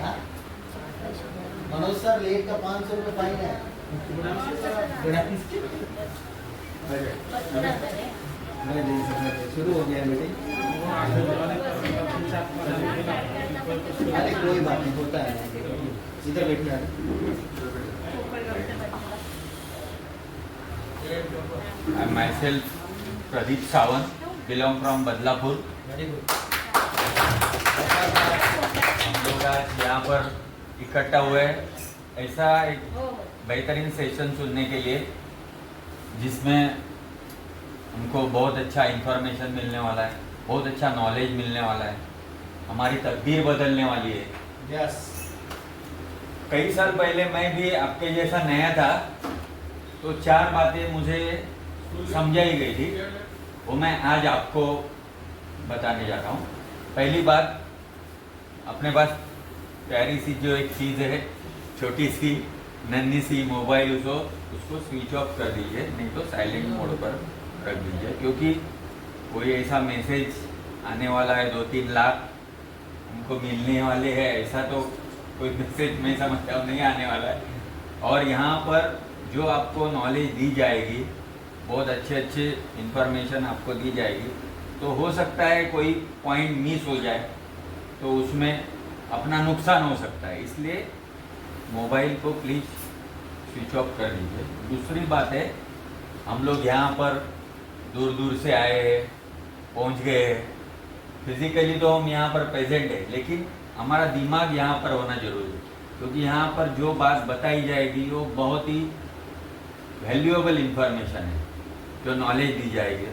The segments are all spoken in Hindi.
हाँ? मनोज सर लेट का 500 रुपये फाइन है। शुरू हो गया मीटिंग। अरे कोई बात नहीं, होता है, इधर बैठिए। I myself Pradeep Sawant, belong from Badlapur. हम लोग आज यहाँ पर इकट्ठा हुए ऐसा एक बेहतरीन सेशन सुनने के लिए, जिसमें हमको बहुत अच्छा इंफॉर्मेशन मिलने वाला है, बहुत अच्छा नॉलेज मिलने वाला है, हमारी तकदीर बदलने वाली है। यस। कई साल पहले मैं भी आपके जैसा नया था, तो 4 बातें मुझे समझाई गई थी, वो मैं आज आपको बताने जा रहा हूँ। पहली बात, अपने पास प्यारी सी जो एक चीज़ है, छोटी सी नन्ही सी मोबाइल, उसको स्विच ऑफ कर दीजिए, नहीं तो साइलेंट मोड पर रख दीजिए, क्योंकि कोई ऐसा मैसेज आने वाला है, 2-3 लाख हमको मिलने वाले हैं, ऐसा तो कोई मैसेज मैं समझता हूँ नहीं आने वाला है। और यहाँ पर जो आपको नॉलेज दी जाएगी, बहुत अच्छे इंफॉर्मेशन आपको दी जाएगी, तो हो सकता है कोई पॉइंट मिस हो जाए, तो उसमें अपना नुकसान हो सकता है, इसलिए मोबाइल को प्लीज़ स्विच ऑफ कर दीजिए। दूसरी बात है, हम लोग यहाँ पर दूर दूर से आए हैं, पहुँच गए हैं, फिजिकली तो हम यहाँ पर प्रेजेंट है, लेकिन हमारा दिमाग यहाँ पर होना जरूरी है, क्योंकि यहाँ पर जो बात बताई जाएगी वो बहुत ही वैल्यूएबल इंफॉर्मेशन है, जो नॉलेज दी जाएगी।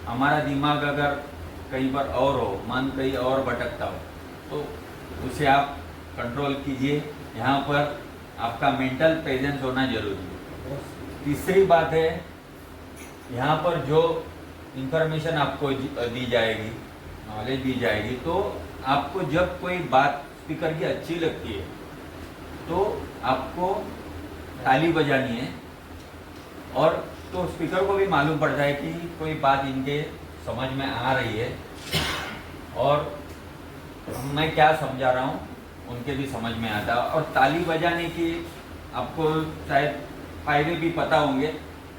हमारा दिमाग अगर कहीं पर और हो, मन कहीं और भटकता हो, तो उसे आप कंट्रोल कीजिए। यहाँ पर आपका मेंटल प्रेजेंस होना जरूरी है। तीसरी बात है, यहाँ पर जो इंफॉर्मेशन आपको दी जाएगी, नॉलेज दी जाएगी, तो आपको जब कोई बात स्पीकर की अच्छी लगती है, तो आपको ताली बजानी है, और तो स्पीकर को भी मालूम पड़ता है कि कोई बात इनके समझ में आ रही है, और मैं क्या समझा रहा हूँ उनके भी समझ में आता है। और ताली बजाने की आपको शायद फायदे भी पता होंगे,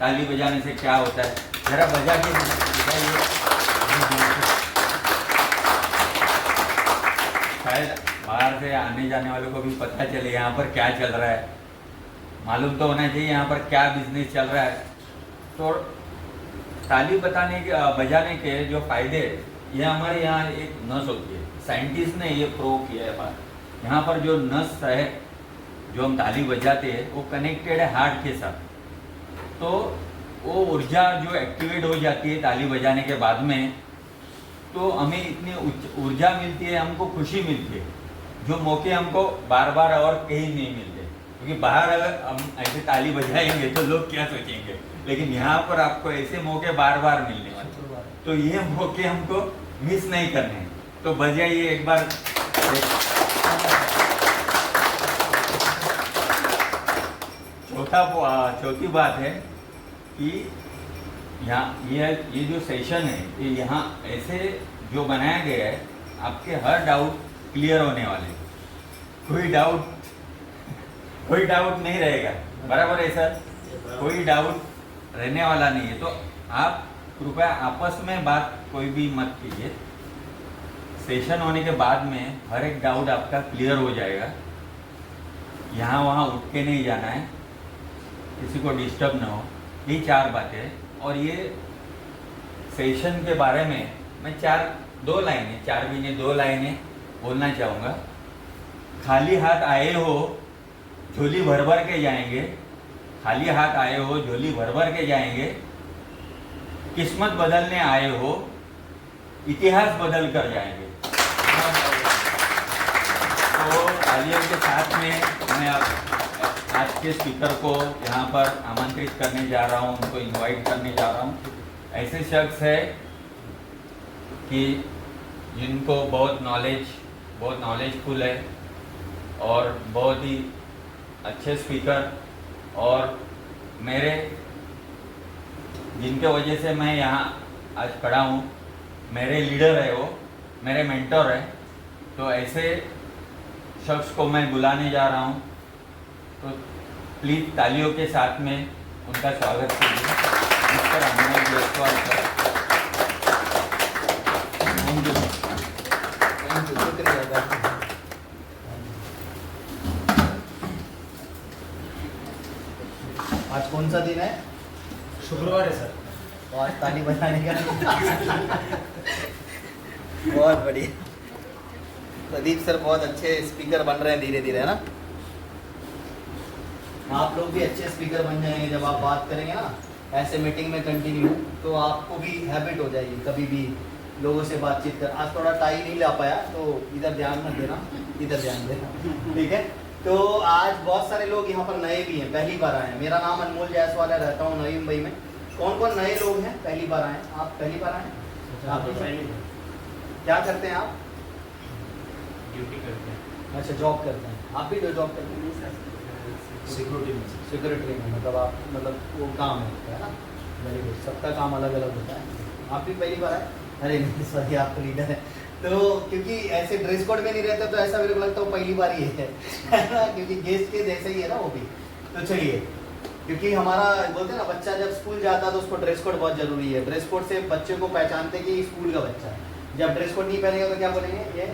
ताली बजाने से क्या होता है, जरा बजा के बताइए। शायद बाहर से आने जाने वालों को भी पता चले यहाँ पर क्या चल रहा है, मालूम तो होना चाहिए यहाँ पर क्या बिजनेस चल रहा है। तो ताली बजाने के जो फायदे, ये हमारे यहाँ एक नस होती है, साइंटिस्ट ने ये प्रूव किया है बात। यहाँ पर जो नस है, जो हम ताली बजाते हैं, वो कनेक्टेड है हार्ट के साथ, तो वो ऊर्जा जो एक्टिवेट हो जाती है ताली बजाने के बाद में, तो हमें इतनी ऊर्जा मिलती है, हमको खुशी मिलती है, जो मौके हमको बार बार और कहीं नहीं मिलते। क्योंकि बाहर अगर हम ऐसे ताली बजाएंगे तो लोग क्या सोचेंगे, लेकिन यहाँ पर आपको ऐसे मौके बार बार मिलने वाले, तो ये मौके हमको मिस नहीं करने हैं। तो बजाइए एक बार। चौथी बात है कि यहाँ ये जो सेशन है, ये यहाँ ऐसे जो बनाया गया है, आपके हर डाउट क्लियर होने वाले, कोई डाउट नहीं रहेगा, बराबर है सर? कोई डाउट रहने वाला नहीं है। तो आप कृपया आपस में बात कोई भी मत कीजिए, सेशन होने के बाद में हर एक डाउट आपका क्लियर हो जाएगा। यहाँ वहाँ उठ के नहीं जाना है, किसी को डिस्टर्ब ना हो, ये 4 बातें। और ये सेशन के बारे में मैं 2 लाइनें बोलना चाहूँगा। खाली हाथ आए हो, झोली भर भर के जाएंगे, खाली हाथ आए हो, झोली भर भर के जाएंगे, किस्मत बदलने आए हो, इतिहास बदल कर जाएंगे। तो तालियों के साथ में मैं आज के स्पीकर को यहाँ पर आमंत्रित करने जा रहा हूँ, उनको इनवाइट करने जा रहा हूँ। ऐसे शख्स है कि जिनको बहुत नॉलेजफुल है, और बहुत ही अच्छे स्पीकर, और मेरे जिनके वजह से मैं यहाँ आज खड़ा हूँ, मेरे लीडर है, वो मेरे मेंटर है, तो ऐसे शख्स को मैं बुलाने जा रहा हूँ, तो प्लीज तालियों के साथ में उनका स्वागत कीजिए। Mister Amol Jaiswal sir. Thank you, शुक्रिया। आज कौन सा दिन है? शुक्रवार है सर। तो आज ताली बजाने का बहुत बढ़िया। प्रदीप सर बहुत अच्छे स्पीकर बन रहे हैं धीरे धीरे, है ना? आप लोग भी अच्छे स्पीकर बन जाएंगे जब आप बात करेंगे ना ऐसे मीटिंग में कंटिन्यू, तो आपको भी हैबिट हो जाएगी कभी भी लोगों से बातचीत कर। आज थोड़ा टाई नहीं ला पाया तो इधर ध्यान मत देना, इधर ध्यान देना, ठीक है? तो आज बहुत सारे लोग यहाँ पर नए भी हैं, पहली बार आए हैं। मेरा नाम अनमोल जायसवाल है, रहता हूँ नई मुंबई में। कौन कौन नए लोग हैं पहली बार आए? आप पहली बार आए? आप क्या करते हैं आप? ड्यूटी करते हैं। अच्छा, जॉब करते हैं। आप भी जो जॉब करते हैं? सिक्योरिटी में। सिक्योरिटी में, मतलब आप मतलब वो काम है ना? Very good. सबका काम अलग अलग होता है। आप भी पहली बार आए? अरे नहीं सॉरी, आप तो लीडर है। तो क्योंकि ऐसे ड्रेस कोड में नहीं रहता तो ऐसा मेरे को लगता है वो पहली बार ही है ना? क्योंकि गेस्ट के जैसे ही है ना वो भी। तो चलिए, क्योंकि हमारा बोलते हैं ना बच्चा जब स्कूल जाता है तो उसको ड्रेस कोड बहुत जरूरी है। ड्रेस कोड से बच्चे को पहचानते कि स्कूल का बच्चा है। जब ड्रेस कोड नहीं पहनेगा तो क्या बोलेंगे? ये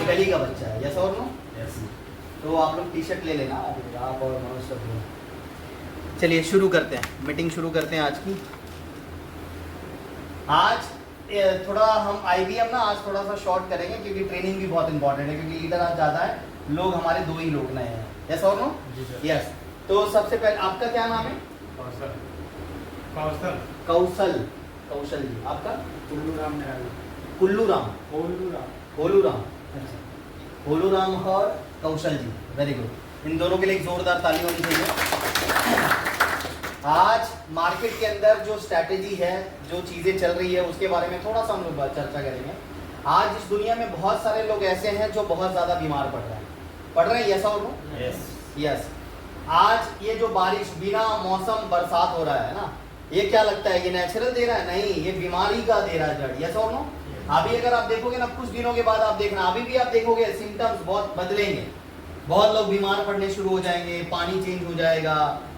गली का बच्चा है। यस और नो? तो आप लोग टी शर्ट ले लेना, आप और मनोज सब लोग। चलिए शुरू करते हैं, मीटिंग शुरू करते हैं आज की। आज थोड़ा हम IBM ना आज थोड़ा सा शॉर्ट करेंगे क्योंकि ट्रेनिंग भी बहुत इंपॉर्टेंट है, क्योंकि लीडर आज ज़्यादा है, लोग हमारे 2 ही लोग नए हैं। यस और नो? यस। तो सबसे पहले आपका क्या नाम है? कौशल। कौशल। कौशल जी। आपका? कुल्लू राम निराला। कुल्लू राम। कोल्लू राम। कोलू राम। अच्छा, कोलू राम और कौशल जी, वेरी गुड। इन दोनों के लिए एक जोरदार ताली होनी चाहिए। आज मार्केट के अंदर जो स्ट्रैटेजी है, जो चीज़ें चल रही है, उसके बारे में थोड़ा सा हम लोग चर्चा करेंगे। आज इस दुनिया में बहुत सारे लोग ऐसे हैं जो बहुत ज़्यादा बीमार पड़ रहे हैं। यस और नो? यस। आज ये जो बारिश, बिना मौसम बरसात हो रहा है ना, ये क्या लगता है ये नेचुरल दे रहा है? नहीं, ये बीमारी का दे रहा है जड़। यस और नो? अभी अगर आप देखोगे ना, कुछ दिनों के बाद आप देखना, अभी भी आप देखोगे सिम्टम्स बहुत बदलेंगे। बहुत लोग बीमार पड़ने शुरू हो जाएंगे, पानी चेंज हो जाएगा,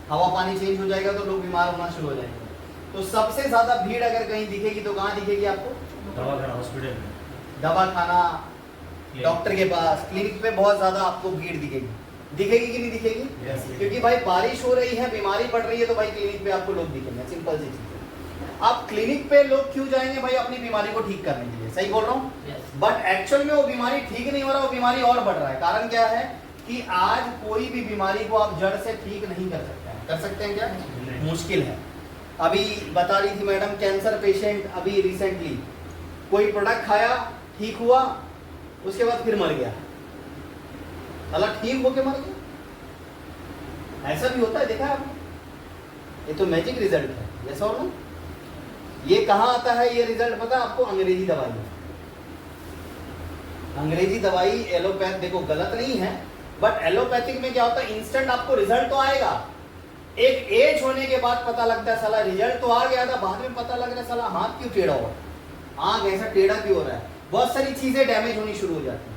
हवा पानी चेंज हो जाएगा तो लोग बीमार होना शुरू हो जाएंगे। तो सबसे ज्यादा भीड़ अगर कहीं दिखेगी तो कहाँ दिखेगी आपको? दवाखाना, हॉस्पिटल में, दवाखाना, डॉक्टर के पास, क्लिनिक पे बहुत ज्यादा आपको भीड़ दिखेगी। दिखेगी कि नहीं दिखेगी? क्योंकि भाई बारिश हो रही है, बीमारी बढ़ रही है, तो भाई क्लिनिक पे आपको लोग दिखेंगे। सिंपल सी चीज है। आप क्लिनिक पे लोग क्यों जाएंगे भाई? अपनी बीमारी को ठीक करने के लिए। सही बोल रहा हूँ? बट एक्चुअल में वो बीमारी ठीक नहीं हो रहा, वो बीमारी और बढ़ रहा है। कारण क्या है कि आज कोई भी बीमारी को आप जड़ से ठीक नहीं कर सकते हैं। कर सकते हैं क्या? मुश्किल है। अभी बता रही थी मैडम, कैंसर पेशेंट अभी रिसेंटली कोई प्रोडक्ट खाया, ठीक हुआ, उसके बाद फिर मर गया। अल्लाह ठीक होके मर गया। ऐसा भी होता है, देखा है आपने? ये तो मैजिक रिजल्ट है। यस और नो? ये कहाँ आता है ये रिजल्ट पता है आपको? अंग्रेजी दवाई में। अंग्रेजी दवाई, एलोपैथ, देखो गलत नहीं है, बट एलोपैथिक में क्या होता है, इंस्टेंट आपको रिजल्ट तो आएगा। एक एज होने के बाद पता लगता है साला रिजल्ट तो आ गया था, बाद में पता लग रहा है साला हाथ क्यों टेढ़ा हो रहा है, आंख ऐसा टेढ़ा क्यों हो रहा है, बहुत सारी चीजें डैमेज होनी शुरू हो जाती है।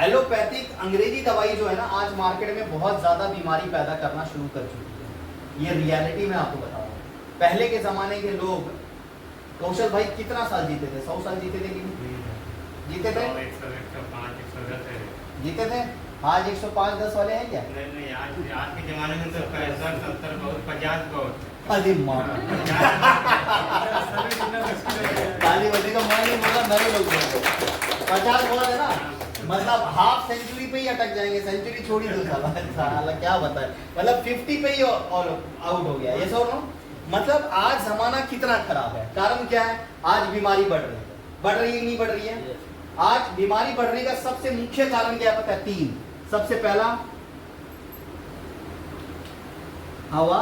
एलोपैथिक अंग्रेजी दवाई जो है ना, आज मार्केट में बहुत ज्यादा बीमारी पैदा करना शुरू कर चुकी है। ये रियलिटी में आपको बता रहा हूं। पहले के जमाने के लोग, कौशल भाई कितना साल जीते थे? 100 साल जीते थे कि नहीं जीते थे? 105, 110 है। जीते थे। आज 105-10 वाले हैं क्या? नहीं, आज के जमाने में तो 65, 70 बहुत, 50 बहुत। अरे माँ ताली बजेगा, मैं नहीं बोला, नए लोग बोल 50 बहुत है ना, मतलब हाफ सेंचुरी पे ही अटक जाएंगे, सेंचुरी छोड़ी दो साला क्या बताए, मतलब 50 पे ही ऑल आउट हो गया। ये सब नो, मतलब आज जमाना कितना खराब है। कारण क्या है? आज बीमारी बढ़ रही है। बढ़ रही है कि नहीं बढ़ रही है? आज बीमारी बढ़ने का सबसे मुख्य कारण क्या पता है? 3। सबसे पहला हवा,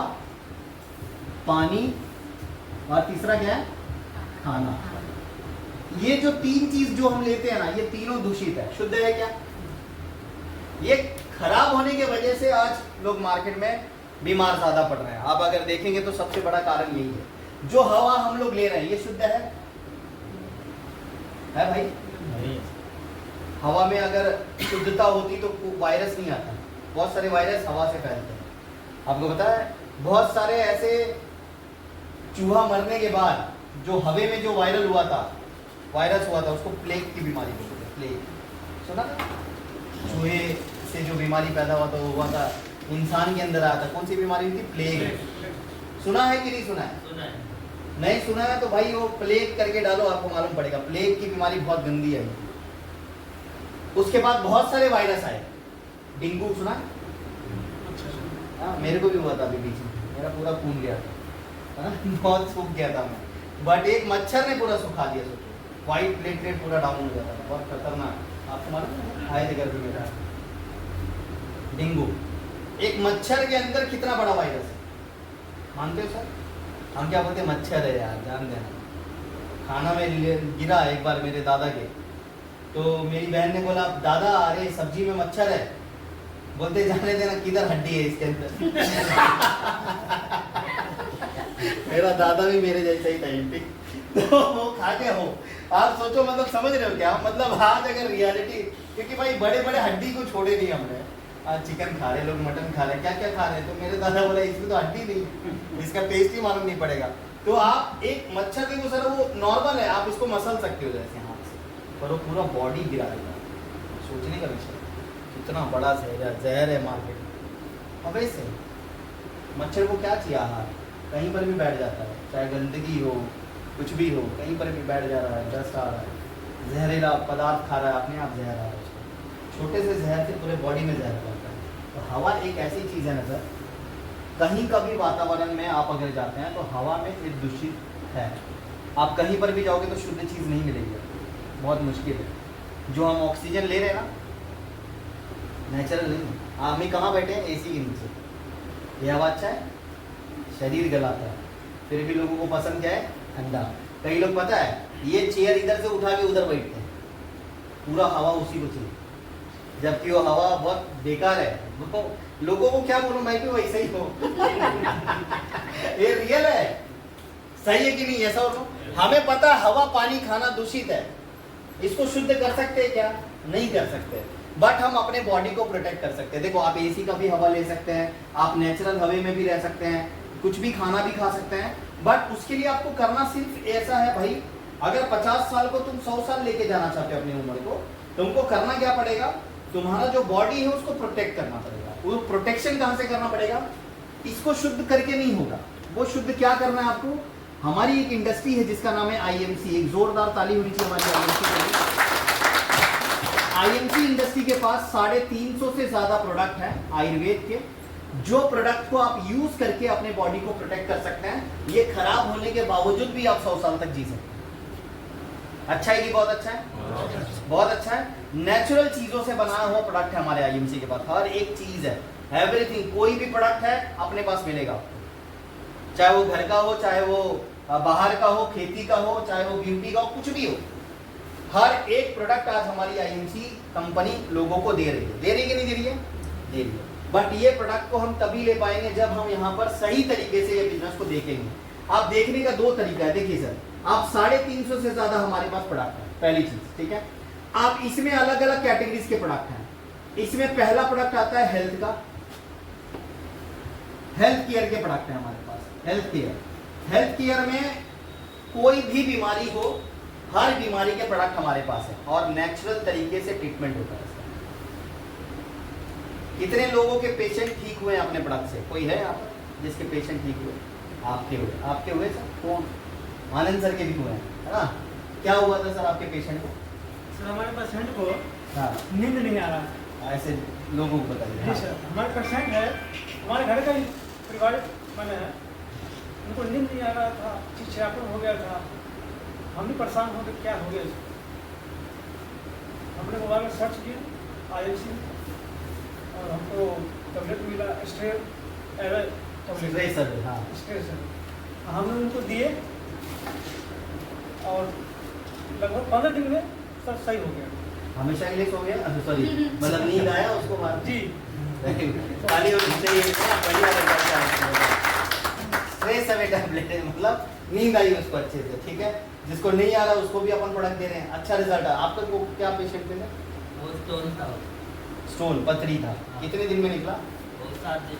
पानी, और तीसरा क्या है? खाना। ये जो 3 चीज जो हम लेते हैं ना, ये तीनों दूषित है। शुद्ध है क्या? ये खराब होने की वजह से आज लोग मार्केट में बीमार ज्यादा पड़ रहे हैं। आप अगर देखेंगे तो सबसे बड़ा कारण यही है। जो हवा हम लोग ले रहे हैं ये शुद्ध है भाई? हवा में अगर शुद्धता होती तो वायरस नहीं आता। बहुत सारे वायरस हवा से फैलते हैं। आपको पता है बहुत सारे ऐसे चूहा मरने के बाद जो हवे में जो वायरस हुआ था उसको प्लेग की बीमारी बोलते हैं। प्लेग सुना था? चूहे से जो बीमारी पैदा हुआ था वो हुआ था इंसान के अंदर आया था। कौन सी बीमारी हुई थी? प्लेग। सुना है कि नहीं सुना है? नहीं सुना है तो भाई वो प्लेग करके डालो, आपको मालूम पड़ेगा। प्लेग की बीमारी बहुत गंदी है। उसके बाद बहुत सारे वायरस आए। डेंगू सुना है? हाँ, मेरे को भी हुआ था अभी बीच में, मेरा पूरा खून गया था, बहुत सूख गया था मैं। बट एक मच्छर ने पूरा सुखा दिया। सोचो व्हाइट प्लेटलेट पूरा डाउन हो गया था, बहुत खतरनाक। आपको मालूम आए थे घर पे मेरा डेंगू। एक मच्छर के अंदर कितना बड़ा वायरस है, मानते हो सर? हम क्या बोलते हैं, मच्छर है यार, जान देना। खाना में गिरा एक बार मेरे दादा के, तो मेरी बहन ने बोला दादा अरे सब्जी में मच्छर है। बोलते जाने देना, किधर हड्डी है इसके अंदर। मेरा दादा भी मेरे जैसा ही था। तो वो खा के हो, आप सोचो, मतलब समझ रहे हो क्या? मतलब आज अगर रियलिटी, क्योंकि भाई बड़े बड़े हड्डी को छोड़े नहीं हमने। आज चिकन खा रहे लोग, मटन खा रहे, क्या क्या खा रहे हैं। तो मेरे दादा बोला इसमें तो हड्डी नहीं, इसका टेस्ट ही मालूम नहीं पड़ेगा। तो आप एक मच्छर देखो सर, वो नॉर्मल है, आप इसको मसल सकते हो जैसे हाथ से, पर वो पूरा बॉडी गिरा देगा। सोचने का विषय, कितना बड़ा जहर है मार्केट में। अब ऐसे मच्छर को क्या चाहिए? आहार कहीं पर भी बैठ जाता है, चाहे गंदगी हो, कुछ भी हो, कहीं पर भी बैठ जा रहा है, डस्ट आ रहा है, जहरीला पदार्थ खा रहा है, अपने आप जहर आ रहा है उसको। छोटे से जहर से पूरे बॉडी में जहर जाता है। तो हवा एक ऐसी चीज़ है ना सर, कहीं का भी वातावरण में आप अगर जाते हैं तो हवा में एक दूषित है। आप कहीं पर भी जाओगे तो शुद्ध चीज़ नहीं मिलेगी, बहुत मुश्किल है। जो हम ऑक्सीजन ले रहे हैं ना, नेचुरल नहीं। हम कहाँ बैठे हैं? एसी के नीचे। ये हवा अच्छा है, शरीर गलाता है, फिर भी लोगों को पसंद क्या है? ठंडा। कई लोग पता है ये चेयर इधर से उठा के उधर बैठते हैं, पूरा हवा उसी को चाहिए, जबकि वो हवा बहुत बेकार है। लोगों को क्या बोलूं, मैं भी वैसे ही हूँ। ये रियल है, सही है कि नहीं? ऐसा बोलो। हमें पता है हवा पानी खाना दूषित है, इसको शुद्ध कर सकते हैं क्या? नहीं कर सकते, बट हम अपने बॉडी को प्रोटेक्ट कर सकते हैं। देखो आप एसी का भी हवा ले सकते हैं, आप नेचुरल हवे में भी रह सकते हैं, कुछ भी खाना भी खा सकते हैं। बट उसके लिए आपको करना सिर्फ ऐसा है भाई, अगर 50 साल को तुम 100 साल लेके जाना चाहते हो अपनी उम्र को, तुमको करना क्या पड़ेगा? तुम्हारा जो बॉडी है उसको प्रोटेक्ट करना पड़ेगा। वो प्रोटेक्शन कहाँ से करना पड़ेगा? इसको शुद्ध करके नहीं होगा। वो शुद्ध क्या करना है आपको? हमारी एक इंडस्ट्री है जिसका नाम है आईएमसी। एक जोरदार ताली होनी चाहिए हमारी आईएमसी के लिए। आईएमसी इंडस्ट्री के पास 350 से ज्यादा प्रोडक्ट है आयुर्वेद के, जो प्रोडक्ट को आप यूज करके अपने बॉडी को प्रोटेक्ट कर सकते हैं। ये खराब होने के बावजूद भी आप 100 साल तक जी सकते हैं। अच्छा है कि बहुत अच्छा है? बहुत अच्छा है। नेचुरल चीजों से बनाया हुआ प्रोडक्ट है हमारे आईएमसी के पास। हर एक चीज है, एवरीथिंग। कोई भी प्रोडक्ट है अपने पास मिलेगा, चाहे वो घर का हो, चाहे वो बाहर का हो, खेती का हो, चाहे वो ब्यूटी का हो, कुछ भी हो। हर एक प्रोडक्ट आज हमारी आईएमसी कंपनी लोगों को दे रही है। दे रही है कि नहीं दे रही है? दे रही है। बट ये प्रोडक्ट को हम तभी ले पाएंगे जब हम यहाँ पर सही तरीके से ये बिजनेस को देखेंगे। आप देखने का 2 तरीका है। देखिए सर, आप 350 से ज्यादा हमारे पास प्रोडक्ट है, पहली चीज, ठीक है। आप इसमें अलग अलग कैटेगरीज के प्रोडक्ट हैं। इसमें पहला प्रोडक्ट आता है हेल्थ का, हेल्थ केयर के प्रोडक्ट है हमारे पास। हेल्थ केयर में कोई भी बीमारी हो, हर बीमारी के प्रोडक्ट हमारे पास है और नेचुरल तरीके से ट्रीटमेंट होता है। कितने लोगों के पेशेंट ठीक हुए अपने प्रोडक्ट से? कोई है आप जिसके पेशेंट ठीक हुए? आपके हुए सर? कौन? आनंद सर के भी हुए हैं, है ना? क्या हुआ था सर आपके पेशेंट को? सर हमारे पेशेंट को हाँ, नींद नहीं आ रहा। ऐसे लोगों को बताइए। जी सर, हमारे पेशेंट है, हमारे घर का ही परिवार मैंने है, उनको नींद नहीं आ रहा था, चिड़चिड़ापन हो गया था। हम भी परेशान हो गए, क्या हो गया इसको? हमने मोबाइल में सर्च किया आईएमसी और हमको टैबलेट मिला, स्ट्रेस। हमने उनको दिए और लगभग 15 दिन में सब सही हो गया। हमेशा के लिए सो गया? सॉरी, मतलब नींद आया उसको बाद? जी, खाली होनी चाहिए, बढ़िया लगता है। स्ट्रेस है टैबलेट है, मतलब नींद आई उसको अच्छे से, ठीक है। जिसको नहीं आ रहा उसको भी अपन प्रोडक्ट दे रहे हैं, अच्छा रिजल्ट है। आपका को क्या पेशेंट थे? वो स्टोन था, स्टोन पथरी था, कितने दिन में निकला? वो 7 दिन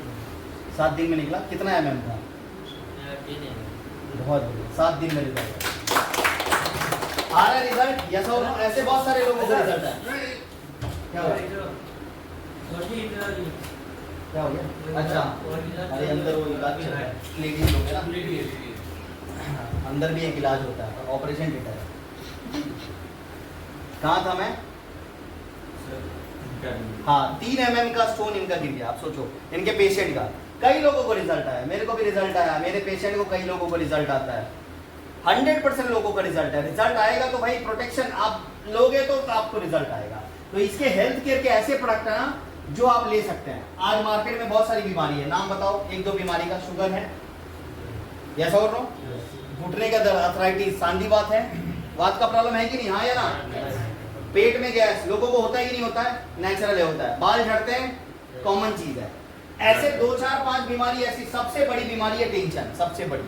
7 दिन में निकला। कितना mm था? बहुत बढ़िया, 7 दिन में रिजल्ट आ रहा है। रिजल्ट यस और नो? ऐसे बहुत सारे लोगों को रिजल्ट है। क्या हो गया? क्या हो गया? अच्छा, अरे अंदर वो इलाज चल रहा है, लेडीज लोग है ना, अंदर भी एक इलाज होता है, ऑपरेशन थिएटर है। कहाँ था मैं? हाँ, 3 mm का स्टोन इनका गिर गया। आप सोचो, इनके पेशेंट का कई लोगों को रिजल्ट आया, मेरे को भी रिजल्ट आया, मेरे पेशेंट को कई लोगों को रिजल्ट आता है, 100% लोगों का रिजल्ट है। रिजल्ट आएगा तो भाई प्रोटेक्शन आप लोगे तो आपको रिजल्ट आएगा। तो इसके हेल्थ केयर के ऐसे प्रोडक्ट है ना जो आप ले सकते हैं। आज मार्केट में बहुत सारी बीमारी है, नाम बताओ 1-2 बीमारी का। शुगर है, यस और नो? घुटने का दर्द, अर्थराइटिस, सांधिवात है, वात का प्रॉब्लम है कि नहीं? हाँ या ना? पेट में गैस लोगों को होता है कि नहीं होता है? नेचुरल है, होता है। बाल झड़ते हैं, कॉमन चीज है। ऐसे 2, 4, 5 बीमारी ऐसी, सबसे बड़ी बीमारी है टेंशन, सबसे बड़ी।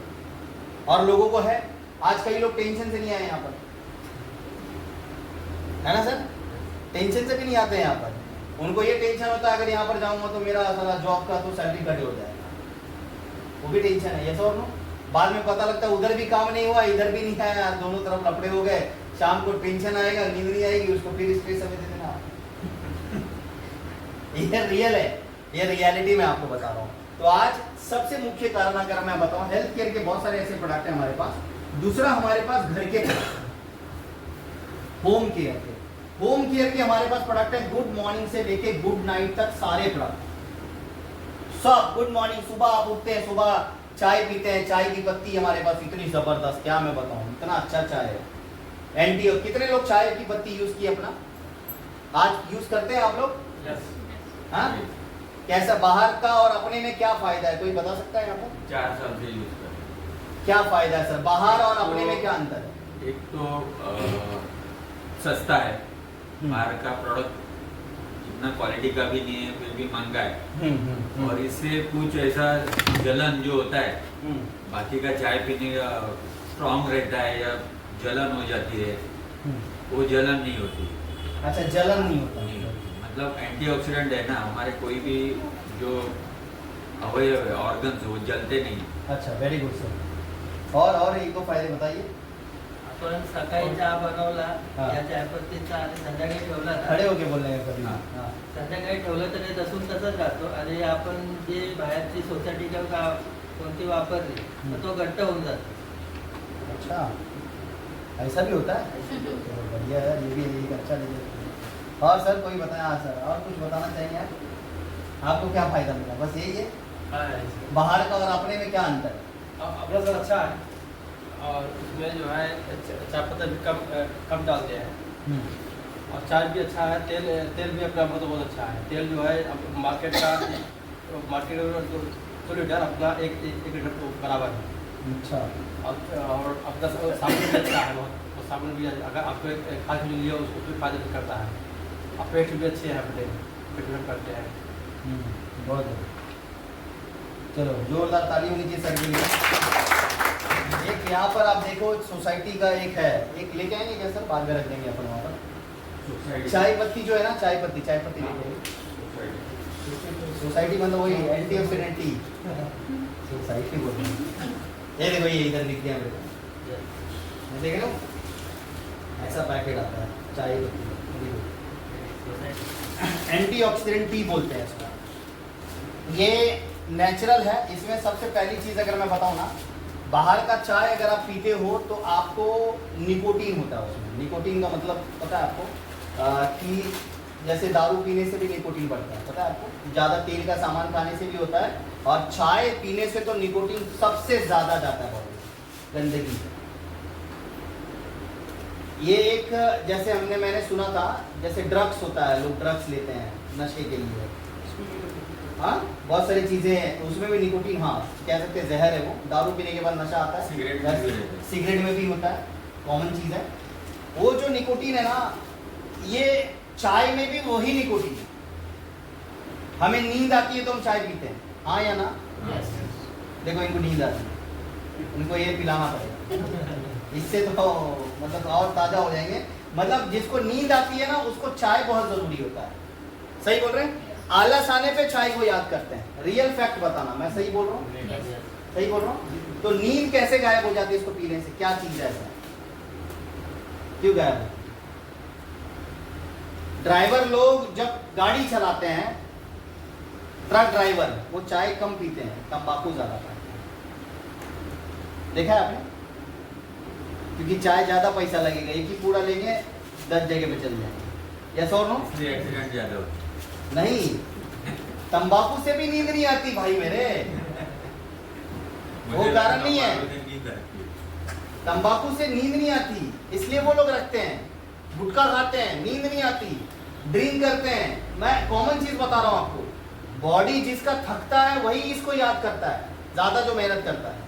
और लोगों को है, आज कई लोग टेंशन से नहीं आए यहाँ पर, है ना सर? टेंशन से भी नहीं आते हैं यहाँ पर। उनको ये टेंशन होता है अगर यहाँ पर जाऊंगा तो मेरा सारा जॉब का तो सैलरी कट हो जाएगा, वो भी टेंशन है, यस और नो? बाद में पता लगता है उधर भी काम नहीं हुआ, इधर भी नहीं आया, दोनों तरफ लपड़े हो गए। शाम को टेंशन आएगा, नींद नहीं आएगी, उसको फिर स्ट्रेस हमें दे देना। ये रियल है, ये रियलिटी मैं आपको बता रहा हूँ। तो आज सबसे मुख्य कारण अगर मैं बताऊं, हेल्थ केयर के बहुत सारे ऐसे प्रोडक्ट हैं हमारे पास। दूसरा हमारे पास घर के होम केयर के, होम केयर के हमारे पास प्रोडक्ट है। गुड मॉर्निंग से लेके गुड नाइट तक सारे प्रोडक्ट सब। गुड मॉर्निंग, सुबह आप उठते हैं, सुबह चाय पीते हैं, चाय की पत्ती हमारे पास इतनी जबरदस्त, क्या मैं बताऊं, इतना अच्छा चाय है। एंटी, कितने लोग चाय की पत्ती यूज की अपना? आज यूज करते हैं आप लोग? हाँ, कैसा बाहर का और अपने में क्या फायदा है, कोई बता सकता है यहाँ पर? 4 साल से यूज कर रहे हैं। क्या फायदा है सर, बाहर और अपने में क्या अंतर है? एक तो सस्ता है, बाहर का प्रोडक्ट इतना क्वालिटी का भी नहीं है, फिर भी महंगा है। और इससे कुछ ऐसा जलन जो होता है, बाकी का चाय पीने का स्ट्रॉन्ग रहता है या जलन हो जाती है, वो जलन नहीं होती। अच्छा, जलन नहीं होता। नहीं होती, मतलब एंटीऑक्सीडेंट है ना, हमारे कोई भी जो अवयव है, ऑर्गन्स, वो जलते नहीं। अच्छा, वेरी गुड सर। और एक दो फायदे बताइए। आपण सकाळी चहा बनवला, हा. या चहापत्तीचा आणि संध्याकाळी ठेवला ना, खड़े होके बोल रहे हैं कभी? हाँ। हाँ। संध्याकाळी ठेवलं तर ते तसून तसंच राहतो आणि आपण जे बाहेरची सोसायटी किंवा कोणती वापरली तर तो घट्ट होऊन जातो. अच्छा, ऐसा भी होता है? तो बढ़िया है, ये भी एक अच्छा रिजल्ट। और सर कोई बताया? हाँ सर, और कुछ बताना चाहिए आप? आपको क्या फायदा मिला? बस यही है, बाहर का और अपने में क्या अंतर है? अपना सर अच्छा है, और उसमें जो है चाय पत्ता भी कम डालते हैं, और चाय भी अच्छा है। तेल भी अपना मतलब बहुत अच्छा है। तेल जो है मार्केट में 2 लीटर अपना 1 लीटर को बराबर है। अच्छा, और अपना साबुन भी अच्छा है बहुत, तो साबुन भी अगर आपको खाद मिल लिया उसको भी फायदा भी करता है। और पेस्ट भी अच्छे हैं अपने, पेट करते हैं। बहुत बढ़िया। चलो जोरदार ताली होनी चाहिए सर के लिए। एक यहाँ पर आप देखो, सोसाइटी का एक है, एक लेके आएंगे क्या सर? बाद में रख देंगे अपन वहाँ पर। चाय पत्ती जो है ना, चाय पत्ती लेके आएंगे। सोसाइटी मतलब वही एंटीऑक्सीडेंट टी, सोसाइटी बोल रहे हैं। ये देखो, ये इधर दिख गया मेरे को, देख लो, ऐसा पैकेट आता है चाय पत्ती, एंटीऑक्सीडेंट टी बोलते हैं इसका। ये नेचुरल है। इसमें सबसे पहली चीज़ अगर मैं बताऊँ ना, बाहर का चाय अगर आप पीते हो तो आपको निकोटीन होता है उसमें। निकोटीन का मतलब पता है आपको? कि जैसे दारू पीने से भी निकोटीन बढ़ता है, पता है आपको? ज़्यादा तेल का सामान खाने से भी होता है, और चाय पीने से तो निकोटीन सबसे ज़्यादा जाता है बॉडी, गंदगी से। ये एक, जैसे मैंने सुना था, जैसे ड्रग्स होता है, लोग ड्रग्स लेते हैं नशे के लिए, हाँ, बहुत सारी चीज़ें हैं, उसमें भी निकोटीन, हाँ कह सकते हैं जहर है वो। दारू पीने के बाद नशा आता है, सिगरेट में भी होता है, कॉमन चीज़ है। वो जो निकोटीन है ना, ये चाय में भी वही निकोटीन है। हमें नींद आती है तो हम चाय पीते हैं, हाँ या ना? देखो, इनको नींद आती है, उनको ये पिलाना पड़ेगा, इससे तो मतलब और ताज़ा हो जाएंगे। मतलब जिसको नींद आती है ना उसको चाय बहुत जरूरी होता है। सही बोल रहे हैं? आलस आने पे चाय को याद करते हैं। रियल फैक्ट बताना, मैं सही बोल रहा हूँ? सही बोल रहा हूँ? तो नींद कैसे गायब हो जाती है इसको पीने से? क्या चीज है ऐसा, क्यों गायब है? ड्राइवर लोग जब गाड़ी चलाते हैं, ट्रक ड्राइवर, वो चाय कम पीते हैं, तंबाकू ज्यादा खाते हैं। देखा है आपने? क्योंकि चाय ज्यादा पैसा लगेगा, एक ही पूरा लेंगे 10 जगह पे चल जाएंगे। यस और नो? एक्सीडेंट ज्यादा होता नहीं, तंबाकू से भी नींद नहीं आती भाई मेरे, वो कारण नहीं है। तंबाकू से नींद नहीं आती, इसलिए वो लोग रखते हैं। गुटखा खाते हैं, नींद नहीं आती। ड्रिंक करते हैं। मैं कॉमन चीज बता रहा हूं आपको, बॉडी जिसका थकता है वही इसको याद करता है, ज्यादा जो मेहनत करता है।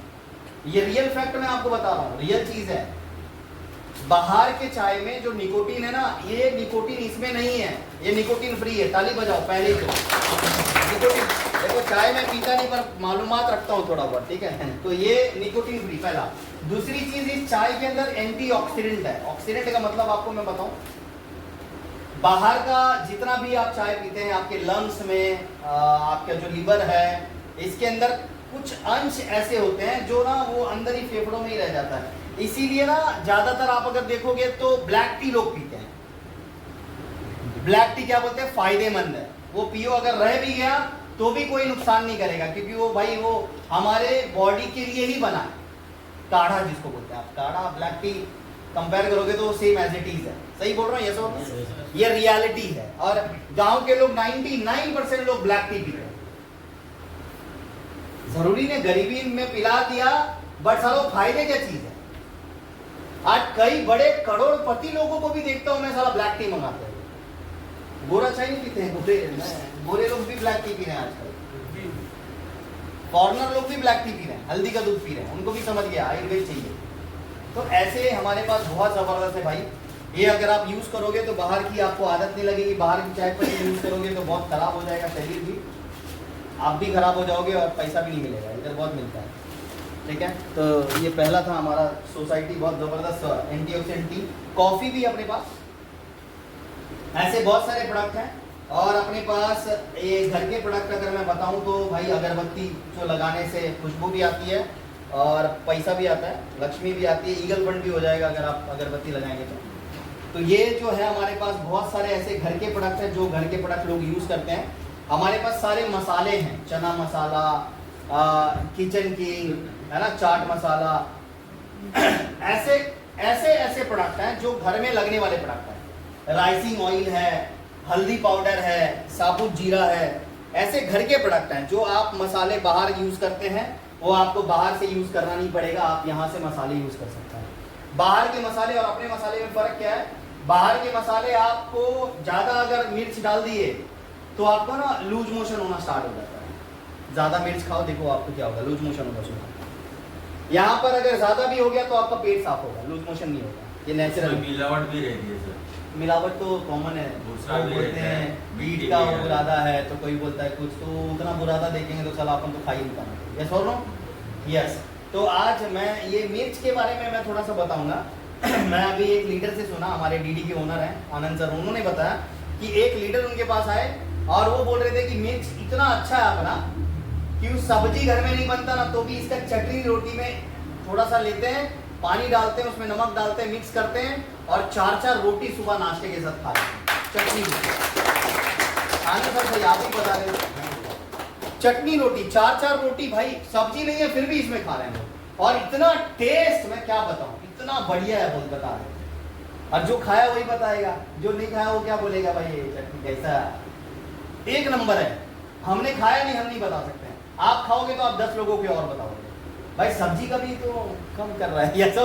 ये रियल फैक्ट मैं आपको बता रहा हूँ, रियल चीज है। बाहर के चाय में जो निकोटीन है ना, ये निकोटीन इसमें नहीं है, ये निकोटीन फ्री है। ताली बजाओ पहले तो। निकोटीन देखो, चाय में पीता नहीं पर मालूमात रखता हूँ थोड़ा बहुत, ठीक है? तो ये निकोटीन फ्री पहला। दूसरी चीज, इस चाय के अंदर एंटीऑक्सीडेंट है। ऑक्सीडेंट का मतलब आपको मैं बताऊं, बाहर का जितना भी आप चाय पीते हैं, आपके लंग्स में, आपका जो लीवर है, इसके अंदर कुछ अंश ऐसे होते हैं जो ना वो अंदर ही फेफड़ों में ही रह जाता है। इसीलिए ना ज्यादातर आप अगर देखोगे तो ब्लैक टी लोग पीते हैं। ब्लैक टी क्या बोलते हैं? फायदेमंद है, वो पियो, अगर रह भी गया तो भी कोई नुकसान नहीं करेगा, क्योंकि वो भाई वो हमारे बॉडी के लिए ही बना है। काढ़ा जिसको बोलते हैं आप, काढ़ा ब्लैक टी कंपेयर करोगे तो सेम एज इट इज है। सही बोल रहा हूँ? ये सब ये रियलिटी है। और गांव के लोग 99% लोग ब्लैक टी पीते हैं। जरूरी ने गरीबी में पिला दिया, बट सालों फायदे क्या चीज है? आज कई बड़े करोड़पति लोगों को भी देखता हूं मैं, साला ब्लैक टी मंगाते हैं। गोरा चाय नहीं पीते हैं, गोरे लोग भी ब्लैक टी पी रहे हैं आजकल। फॉरेनर लोग भी ब्लैक टी पी रहे हैं, हल्दी का दूध पी रहे हैं, उनको भी समझ गया आयुर्वेद चाहिए। तो ऐसे हमारे पास बहुत जबरदस्त है भाई। ये अगर आप यूज करोगे तो बाहर की आपको आदत नहीं लगेगी। बाहर की चाय पत्ती यूज करोगे तो बहुत खराब हो जाएगा शरीर भी, आप भी खराब हो जाओगे और पैसा भी नहीं मिलेगा। इधर बहुत मिलता है, ठीक है? तो ये पहला था हमारा सोसाइटी, बहुत जबरदस्त एंटीऑक्सीडेंट टी। कॉफी भी अपने पास, ऐसे बहुत सारे प्रोडक्ट हैं। और अपने पास ये घर के प्रोडक्ट अगर मैं बताऊं तो भाई, अगरबत्ती जो लगाने से खुशबू भी आती है और पैसा भी आता है, लक्ष्मी भी आती है, ईगल फंड भी हो जाएगा अगर आप अगरबत्ती लगाएंगे तो ये जो है हमारे पास बहुत सारे ऐसे घर के प्रोडक्ट हैं जो घर के प्रोडक्ट लोग यूज करते हैं। हमारे पास सारे मसाले हैं, चना मसाला, किचन किंग है ना, चाट मसाला, ऐसे ऐसे ऐसे प्रोडक्ट हैं जो घर में लगने वाले प्रोडक्ट हैं। राइसिंग ऑयल है, हल्दी पाउडर है, साबुत जीरा है, ऐसे घर के प्रोडक्ट हैं जो आप मसाले बाहर यूज करते हैं, वो आपको बाहर से यूज करना नहीं पड़ेगा, आप यहाँ से मसाले यूज कर सकते हैं। बाहर के मसाले और अपने मसाले में फर्क क्या है? बाहर के मसाले आपको ज्यादा अगर मिर्च डाल दिए तो आपको ना लूज मोशन होना स्टार्ट हो जाता है। ज्यादा मिर्च खाओ, देखो आपको क्या होगा, लूज मोशन होगा शुरू। यहाँ पर अगर ज्यादा भी हो गया तो आपका पेट साफ होगा, लूज मोशन नहीं होगा, ये नेचुरल। मिलावट भी रहती है सर। मिलावट तो कॉमन है, कोई बोलते हैं बीट का बुरादा है, तो कोई बोलता है कुछ, तो उतना बुरादा देखेंगे तो साला अपन तो खा ही नहीं पाएंगे। यस और नो? यस। तो आज मैं ये मिर्च के बारे में मैं थोड़ा सा बताऊंगा। मैं अभी एक लीडर से सुना, हमारे डीडी के ओनर हैं आनंद सर, उन्होंने बताया कि एक लीडर उनके पास आए और वो बोल रहे थे कि मिर्च इतना अच्छा है अपना कि उस सब्जी घर में नहीं बनता ना तो भी इसका चटनी रोटी में थोड़ा सा लेते हैं, पानी डालते हैं, उसमें नमक डालते हैं, मिक्स करते हैं और 4-4 रोटी सुबह नाश्ते के साथ खाते हैं। चटनी आनंद सर भाई आप ही बता रहे थे, चटनी रोटी 4-4 रोटी, भाई सब्जी नहीं है फिर भी इसमें खा रहे हैं लोग, और इतना टेस्ट मैं क्या बताऊं, इतना बढ़िया है बोल बता रहे। और जो खाया वही बताएगा, जो नहीं खाया वो क्या बोलेगा, भाई ये चटनी कैसा, एक नंबर है। हमने खाया नहीं, हम नहीं बता सकते हैं, आप खाओगे तो आप 10 लोगों के और बताओगे। भाई सब्जी का भी तो कम कर रहा है ऐसा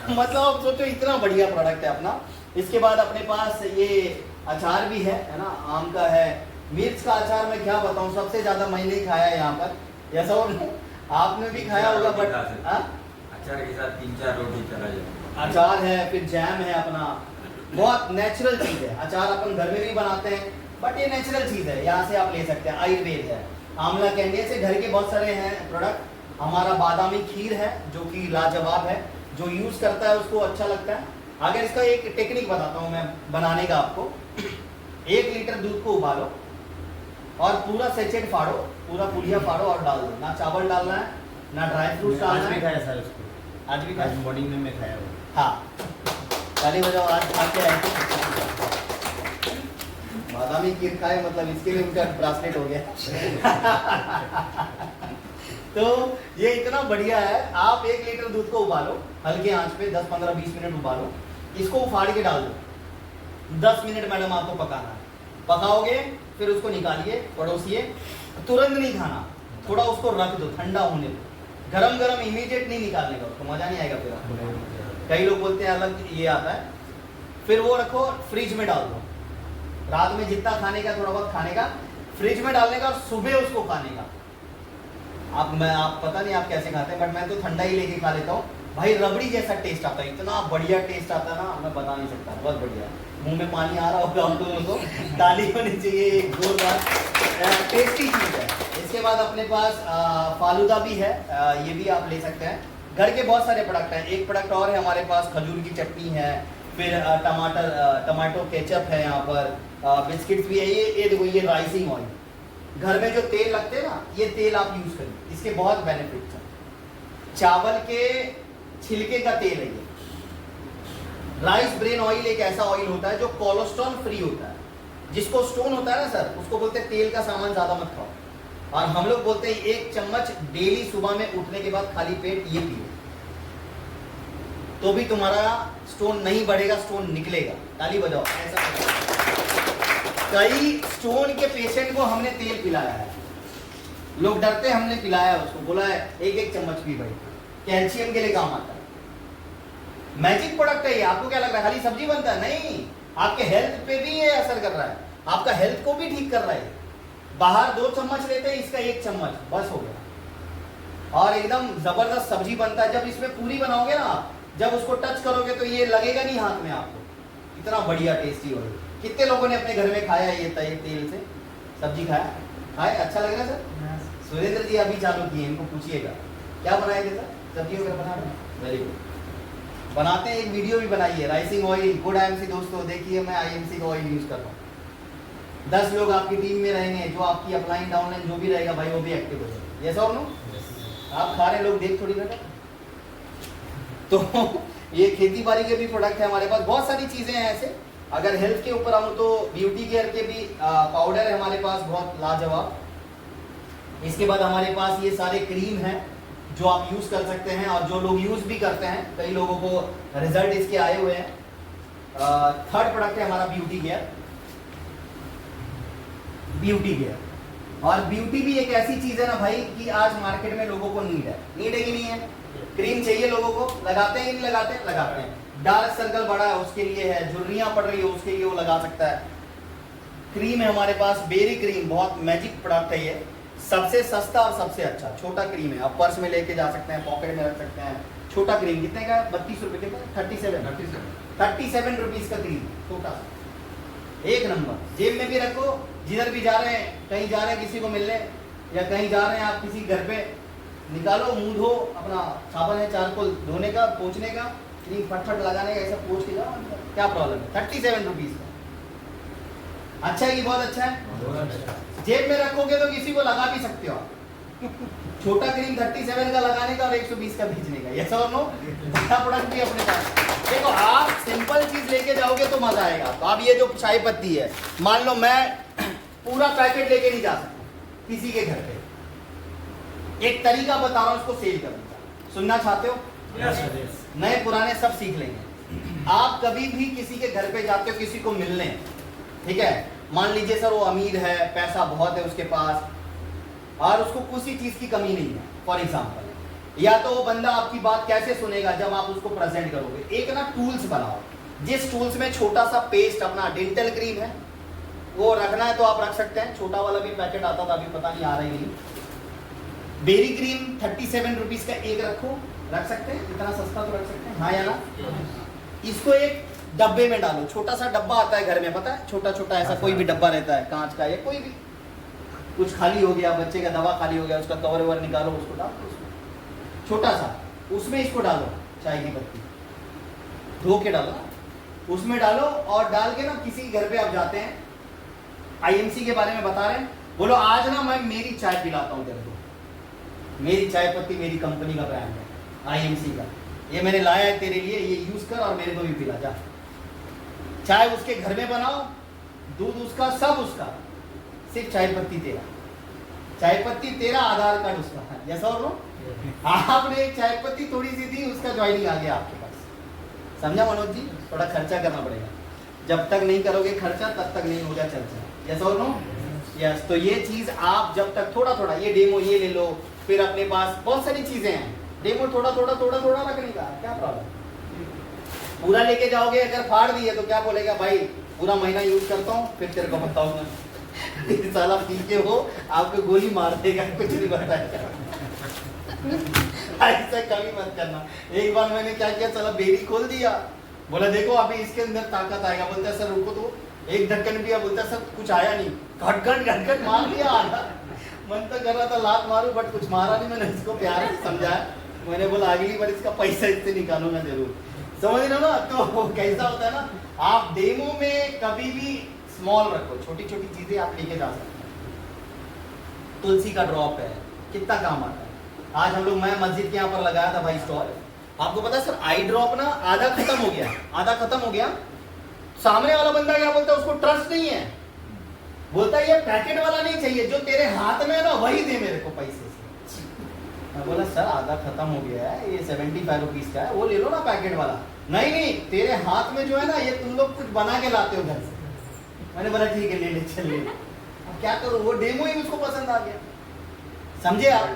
मतलब आप सोचो इतना बढ़िया प्रोडक्ट है अपना। इसके बाद अपने पास ये अचार भी है ना, आम का है, मिर्च का अचार मैं क्या बताऊं, सबसे ज्यादा मैंने ही खाया है यहाँ पर, ऐसा आपने भी खाया होगा, बट अचार के साथ 3-4 रोटी चला जाए। अचार है, फिर जैम है अपना, बहुत नेचुरल चीज है। अचार अपन घर में भी बनाते हैं बट ये नेचुरल चीज है, यहाँ से आप ले सकते हैं। आयुर्वेद है, आंवला कैंडी से घर के बहुत सारे हैं प्रोडक्ट। हमारा बादामी खीर है जो कि लाजवाब है, जो यूज करता है उसको अच्छा लगता है। अगर इसका एक टेक्निक बताता हूँ मैं बनाने का आपको। 1 लीटर दूध को उबालो और पूरा सेचेट फाड़ो, पूरा पुलिया फाड़ो और डाल दो। ना चावल डालना है, ना ड्राई फ्रूट्स डालना आज भी है। खाया सर उसको, आज भी आज खाया? मॉर्निंग में मैं खाया वो। हाँ, ताली बजाओ। आज खा के आए थे। बादामी खीर खाए मतलब इसके लिए उनका ब्रासलेट हो गया। तो ये इतना बढ़िया है। आप 1 लीटर दूध को उबालो हल्के आंच पे 10, 15, 20 मिनट उबालो। इसको उफाड़ के डाल दो। 10 मिनट मैडम आपको पकाना है। पकाओगे फिर उसको निकालिए, पड़ोसिए। तुरंत नहीं खाना, थोड़ा उसको रख दो, ठंडा होने दो। गरम गरम इमीडिएट नहीं निकालने का, उसको मजा नहीं आएगा फिर आपको। कई लोग बोलते हैं अलग ये आता है। फिर वो रखो, फ्रिज में डाल दो। रात में जितना खाने का थोड़ा बहुत खाने का, फ्रिज में डालने का और सुबह उसको खाने का। आप पता नहीं आप कैसे खाते हैं, बट मैं तो ठंडा ही लेके खा लेता हूँ भाई। रबड़ी जैसा टेस्ट आता है, इतना बढ़िया टेस्ट आता है ना, मैं बता नहीं सकता। बहुत बढ़िया, मुंह में पानी आ रहा होगा हम लोगों को। ताली होनी चाहिए एक जोरदार। टेस्टी चीज है। इसके बाद अपने पास फालूदा भी है, ये भी आप ले सकते हैं। घर के बहुत सारे प्रोडक्ट हैं। एक प्रोडक्ट और है हमारे पास, खजूर की चटनी है, फिर टमाटो केचप है, यहाँ पर बिस्किट्स भी है। ये देखो, ये राइसिंग ऑयल। घर में जो तेल लगते हैं ना, ये तेल आप यूज करिए, इसके बहुत बेनिफिट्स हैं। चावल के छिलके का तेल है ये। राइस ब्रेन ऑयल एक ऐसा ऑयल होता है जो कोलेस्ट्रॉल फ्री होता है। जिसको स्टोन होता है ना सर, उसको बोलते हैं तेल का सामान ज्यादा मत खाओ। और हम लोग बोलते हैं 1 चम्मच डेली सुबह में उठने के बाद खाली पेट ये पियो, तो भी तुम्हारा स्टोन नहीं बढ़ेगा, स्टोन निकलेगा। ताली बजाओ। ऐसा कई स्टोन के पेशेंट को हमने तेल पिलाया है। लोग डरते, हमने पिलाया है उसको, बोला है 1-1 चम्मच पी भाई, कैल्शियम के लिए काम आता है। मैजिक प्रोडक्ट है ये। आपको क्या लग रहा है खाली सब्जी बनता है? नहीं, आपके हेल्थ पे भी ये असर कर रहा है, आपका हेल्थ को भी ठीक कर रहा है। बाहर 2 चम्मच लेते हैं, इसका 1 चम्मच बस हो गया। और एकदम जबरदस्त सब्जी बनता है। जब इसमें पूरी बनाओगे ना, जब उसको टच करोगे तो ये लगेगा नहीं हाथ में आपको, इतना बढ़िया टेस्टी ऑयल। कितने लोगों ने अपने घर में खाया ये तेल से सब्जी खाया? खाए? अच्छा लग रहा है सर? सुरेंद्र जी अभी चालू किए, इनको पूछिएगा क्या बनाए थे सर? सब्जी वगैरह बना रहे हैं? Very good. बनाते हैं, एक वीडियो भी बनाई है। राइसिंग ऑयल गुड IMC दोस्तों, देखिए मैं IMC का ऑयल यूज कर रहा हूँ। 10 लोग आपकी टीम में रहेंगे, जो आपकी अपलाइन डाउनलाइन जो भी रहेगा भाई वो भी एक्टिव हो जाएगा। यस और नो? आप खा रहे लोग देख थोड़ी रहे। तो ये खेती बाड़ी के भी प्रोडक्ट है हमारे पास। बहुत सारी चीजें हैं ऐसे। अगर हेल्थ के ऊपर आऊँ तो ब्यूटी केयर के भी पाउडर है हमारे पास, बहुत लाजवाब। इसके बाद हमारे पास ये सारे क्रीम हैं जो आप यूज कर सकते हैं, और जो लोग यूज भी करते हैं, कई लोगों को रिजल्ट इसके आए हुए हैं। 3rd प्रोडक्ट है हमारा ब्यूटी केयर। ब्यूटी केयर और ब्यूटी भी एक ऐसी चीज है ना भाई कि आज मार्केट में लोगों को नीड है। नीड है कि नहीं है? क्रीम चाहिए लोगों को, लगाते हैं कि नहीं लगाते? लगाते हैं। डार्क सर्कल बड़ा है उसके लिए है, झुर्रियां पड़ रही है उसके लिए वो लगा सकता है। क्रीम है हमारे पास, बेरी क्रीम, बहुत मैजिक प्रोडक्ट है ये। सबसे सस्ता और सबसे अच्छा छोटा क्रीम है। आप पर्स में लेके जा सकते हैं, पॉकेट में रख सकते हैं। छोटा क्रीम कितने का है? 32 रुपए का। 37 रुपीज का क्रीम, छोटा सा, एक नंबर। जेब में भी रखो, जिधर भी जा रहे हैं, कहीं जा रहे हैं किसी को मिलने, या कहीं जा रहे हैं आप किसी घर पे, निकालो, मुंह धो, अपना साबुन है चारकोल धोने का, पोंछने का, क्रीम फटफट लगाने का, ऐसा पोंछ के जाओ, क्या प्रॉब्लम है? 37 रुपीज का। अच्छा है कि बहुत अच्छा है? जेब में रखोगे तो किसी को लगा भी सकते हो आप। छोटा क्रीम 37 का लगाने का और 120 का भेजने का। यस और नो? बड़ा प्रोडक्ट भी अपने पास। देखो, आप सिंपल चीज लेके जाओगे तो मजा आएगा। तो अब ये जो चाय पत्ती है, मान लो मैं पूरा पैकेट लेके नहीं जा सकता किसी के घर पे। एक तरीका बता रहा हूं, इसको सेल करने का। सुनना चाहते हो? नए पुराने सब सीख लेंगे। आप कभी भी किसी के घर पे जाते हो किसी को मिलने, ठीक है, मान लीजिए सर वो अमीर है, पैसा बहुत है उसके पास, और उसको किसी चीज की कमी नहीं है, फॉर एग्जाम्पल, या तो वो बंदा आपकी बात कैसे सुनेगा जब आप उसको प्रेजेंट करोगे। एक ना टूल्स बनाओ, जिस टूल्स में छोटा सा पेस्ट, अपना डेंटल क्रीम है वो रखना है तो आप रख सकते हैं। छोटा वाला भी पैकेट आता था, अभी पता नहीं आ रहा ही नहीं। बेरी क्रीम 37 रुपीज का एक रखो, रख सकते हैं, इतना सस्ता तो रख सकते हैं, हाँ या ना? इसको एक डब्बे में डालो, छोटा सा डब्बा आता है घर में, पता है, छोटा छोटा ऐसा कोई भी डब्बा रहता है, कांच का या कोई भी। कुछ खाली हो गया, बच्चे का दवा खाली हो गया, उसका कवर ववर निकालो, उसको डालो उसमें, छोटा सा, उसमें इसको डालो चाय की पत्ती, धो के डालो, उसमें डालो और डाल के ना किसी घर पे आप जाते हैं, आईएमसी के बारे में बता रहे हैं, बोलो आज ना मैं मेरी चाय पिलाता हूँ तेरे को, मेरी चाय पत्ती मेरी कंपनी का ब्रांड है आईएमसी का, ये मैंने लाया है तेरे लिए, ये यूज कर और मेरे को भी पिला जा। चाय उसके घर में बनाओ, दूध उसका, सब उसका, सिर्फ चाय पत्ती तेरा, चाय पत्ती तेरा, आधार कार्ड उसका है, जैसा और नो। आपने एक चाय पत्ती थोड़ी सी दी, उसका ज्वाइनिंग आ गया आपके पास। समझा मनोज जी? थोड़ा खर्चा करना पड़ेगा, जब तक नहीं करोगे खर्चा तब तक नहीं होगा चर्चा, जैसा और नो। यस, तो ये चीज आप जब तक थोड़ा थोड़ा, ये डेमो ये ले लो, फिर अपने पास बहुत सारी चीजें हैं, डेमो थोड़ा थोड़ा थोड़ा थोड़ा रखने का क्या प्रॉब्लम। पूरा लेके जाओगे अगर फाड़ दिए तो क्या बोलेगा भाई पूरा महीना यूज करता हूँ फिर तेरे को बताऊंगा। साला पी के हो आपको गोली मार देगा, कुछ नहीं बताएगा। ऐसा कभी मत करना। एक बार मैंने क्या किया, चला बेरी खोल दिया, बोला देखो अभी इसके अंदर ताकत आएगा, बोलता है सर रुको तो, एक ढक्कन पिया, बोलता है सर कुछ आया नहीं, घट मार दिया आधा। मन तो कर रहा था लात मारूं बट कुछ मारा नहीं, मैंने इसको प्यार से समझाया, मैंने बोला अगली बार इसका पैसा इससे निकालूंगा जरूर। समझ रहे हो ना? तो कैसा होता है ना, आप डेमो में कभी भी स्मॉल रखो, छोटी छोटी चीजें आप लेके जा सकते हैं। तुलसी का ड्रॉप है, कितना काम आता है। आज हम लोग, मैं मस्जिद के यहाँ पर लगाया था भाई स्टॉल, आपको पता है सर आई ड्रॉप ना आधा खत्म हो गया, आधा खत्म हो गया। सामने वाला बंदा क्या बोलता है, उसको ट्रस्ट नहीं है, बोलता है ये पैकेट वाला नहीं चाहिए, जो तेरे हाथ में है ना वही दे मेरे को पैसे से। मैं बोला सर आधा खत्म हो गया है, ये 75 रुपीज का है, वो ले लो ना पैकेट वाला। नहीं नहीं तेरे हाथ में जो है ना, ये तुम लोग कुछ बना के लाते हो घर से। मैंने बोला ठीक है ले ले चल ले। अब क्या करूं, वो डेमो ही मुझको पसंद आ गया। समझे आप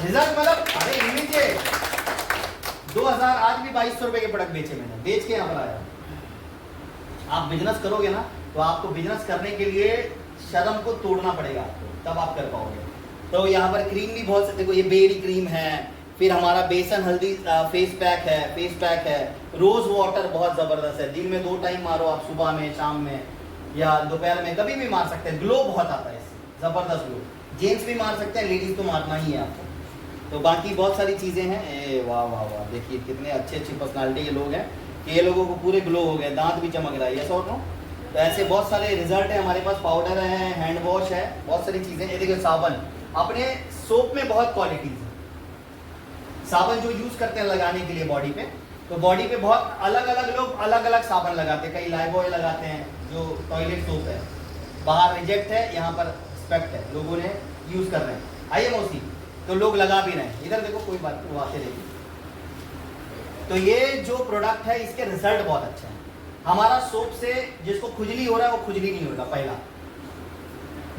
रिजल्ट? मतलब अरे इमीडिएट 2000, आज भी 2200 रुपए के प्रोडक्ट बेचे मैंने, बेच के यहाँ पर आया। आप बिजनेस करोगे ना तो आपको बिजनेस करने के लिए शर्म को तोड़ना पड़ेगा आपको, तब आप कर पाओगे। तो यहाँ पर क्रीम भी बहुत से, देखो ये बेरी क्रीम है, फिर हमारा बेसन हल्दी फेस पैक है, रोज वाटर बहुत जबरदस्त है, दिन में 2 टाइम मारो आप, सुबह में शाम में या दोपहर में, कभी भी मार सकते हैं, ग्लो बहुत आता है इससे, जबरदस्त ग्लो। जेंट्स भी मार सकते हैं, लेडीज तो मारना ही है आपको। तो बाकी बहुत सारी चीजें हैं। वाह वाह वाह, देखिए कितने अच्छी अच्छी पर्सनालिटी के लोग हैं कि ये लोगों को पूरे ग्लो हो गए, दांत भी चमक रहा है, ये और नो। तो ऐसे बहुत सारे रिजल्ट है हमारे पास, पाउडर है, हैंड वॉश है, बहुत सारी चीजें। ये देखिए साबन, अपने सोप में बहुत क्वालिटीज है, साबन जो यूज करते हैं लगाने के लिए बॉडी पे, तो बॉडी पे बहुत अलग अलग लोग अलग अलग साबन लगाते हैं, कई लाइफबॉय लगाते हैं जो टॉयलेट सोप है, बाहर रिजेक्ट है, यहाँ पर रिस्पेक्ट है, लोगों ने यूज कर रहे हैं। आइए मौसी, तो लोग लगा भी रहे हैं, इधर देखो कोई बात नहीं, वो आते रहेगी। तो ये जो प्रोडक्ट है इसके रिजल्ट बहुत अच्छे हैं। हमारा सोप से जिसको खुजली हो रहा है वो खुजली नहीं होगा, पहला।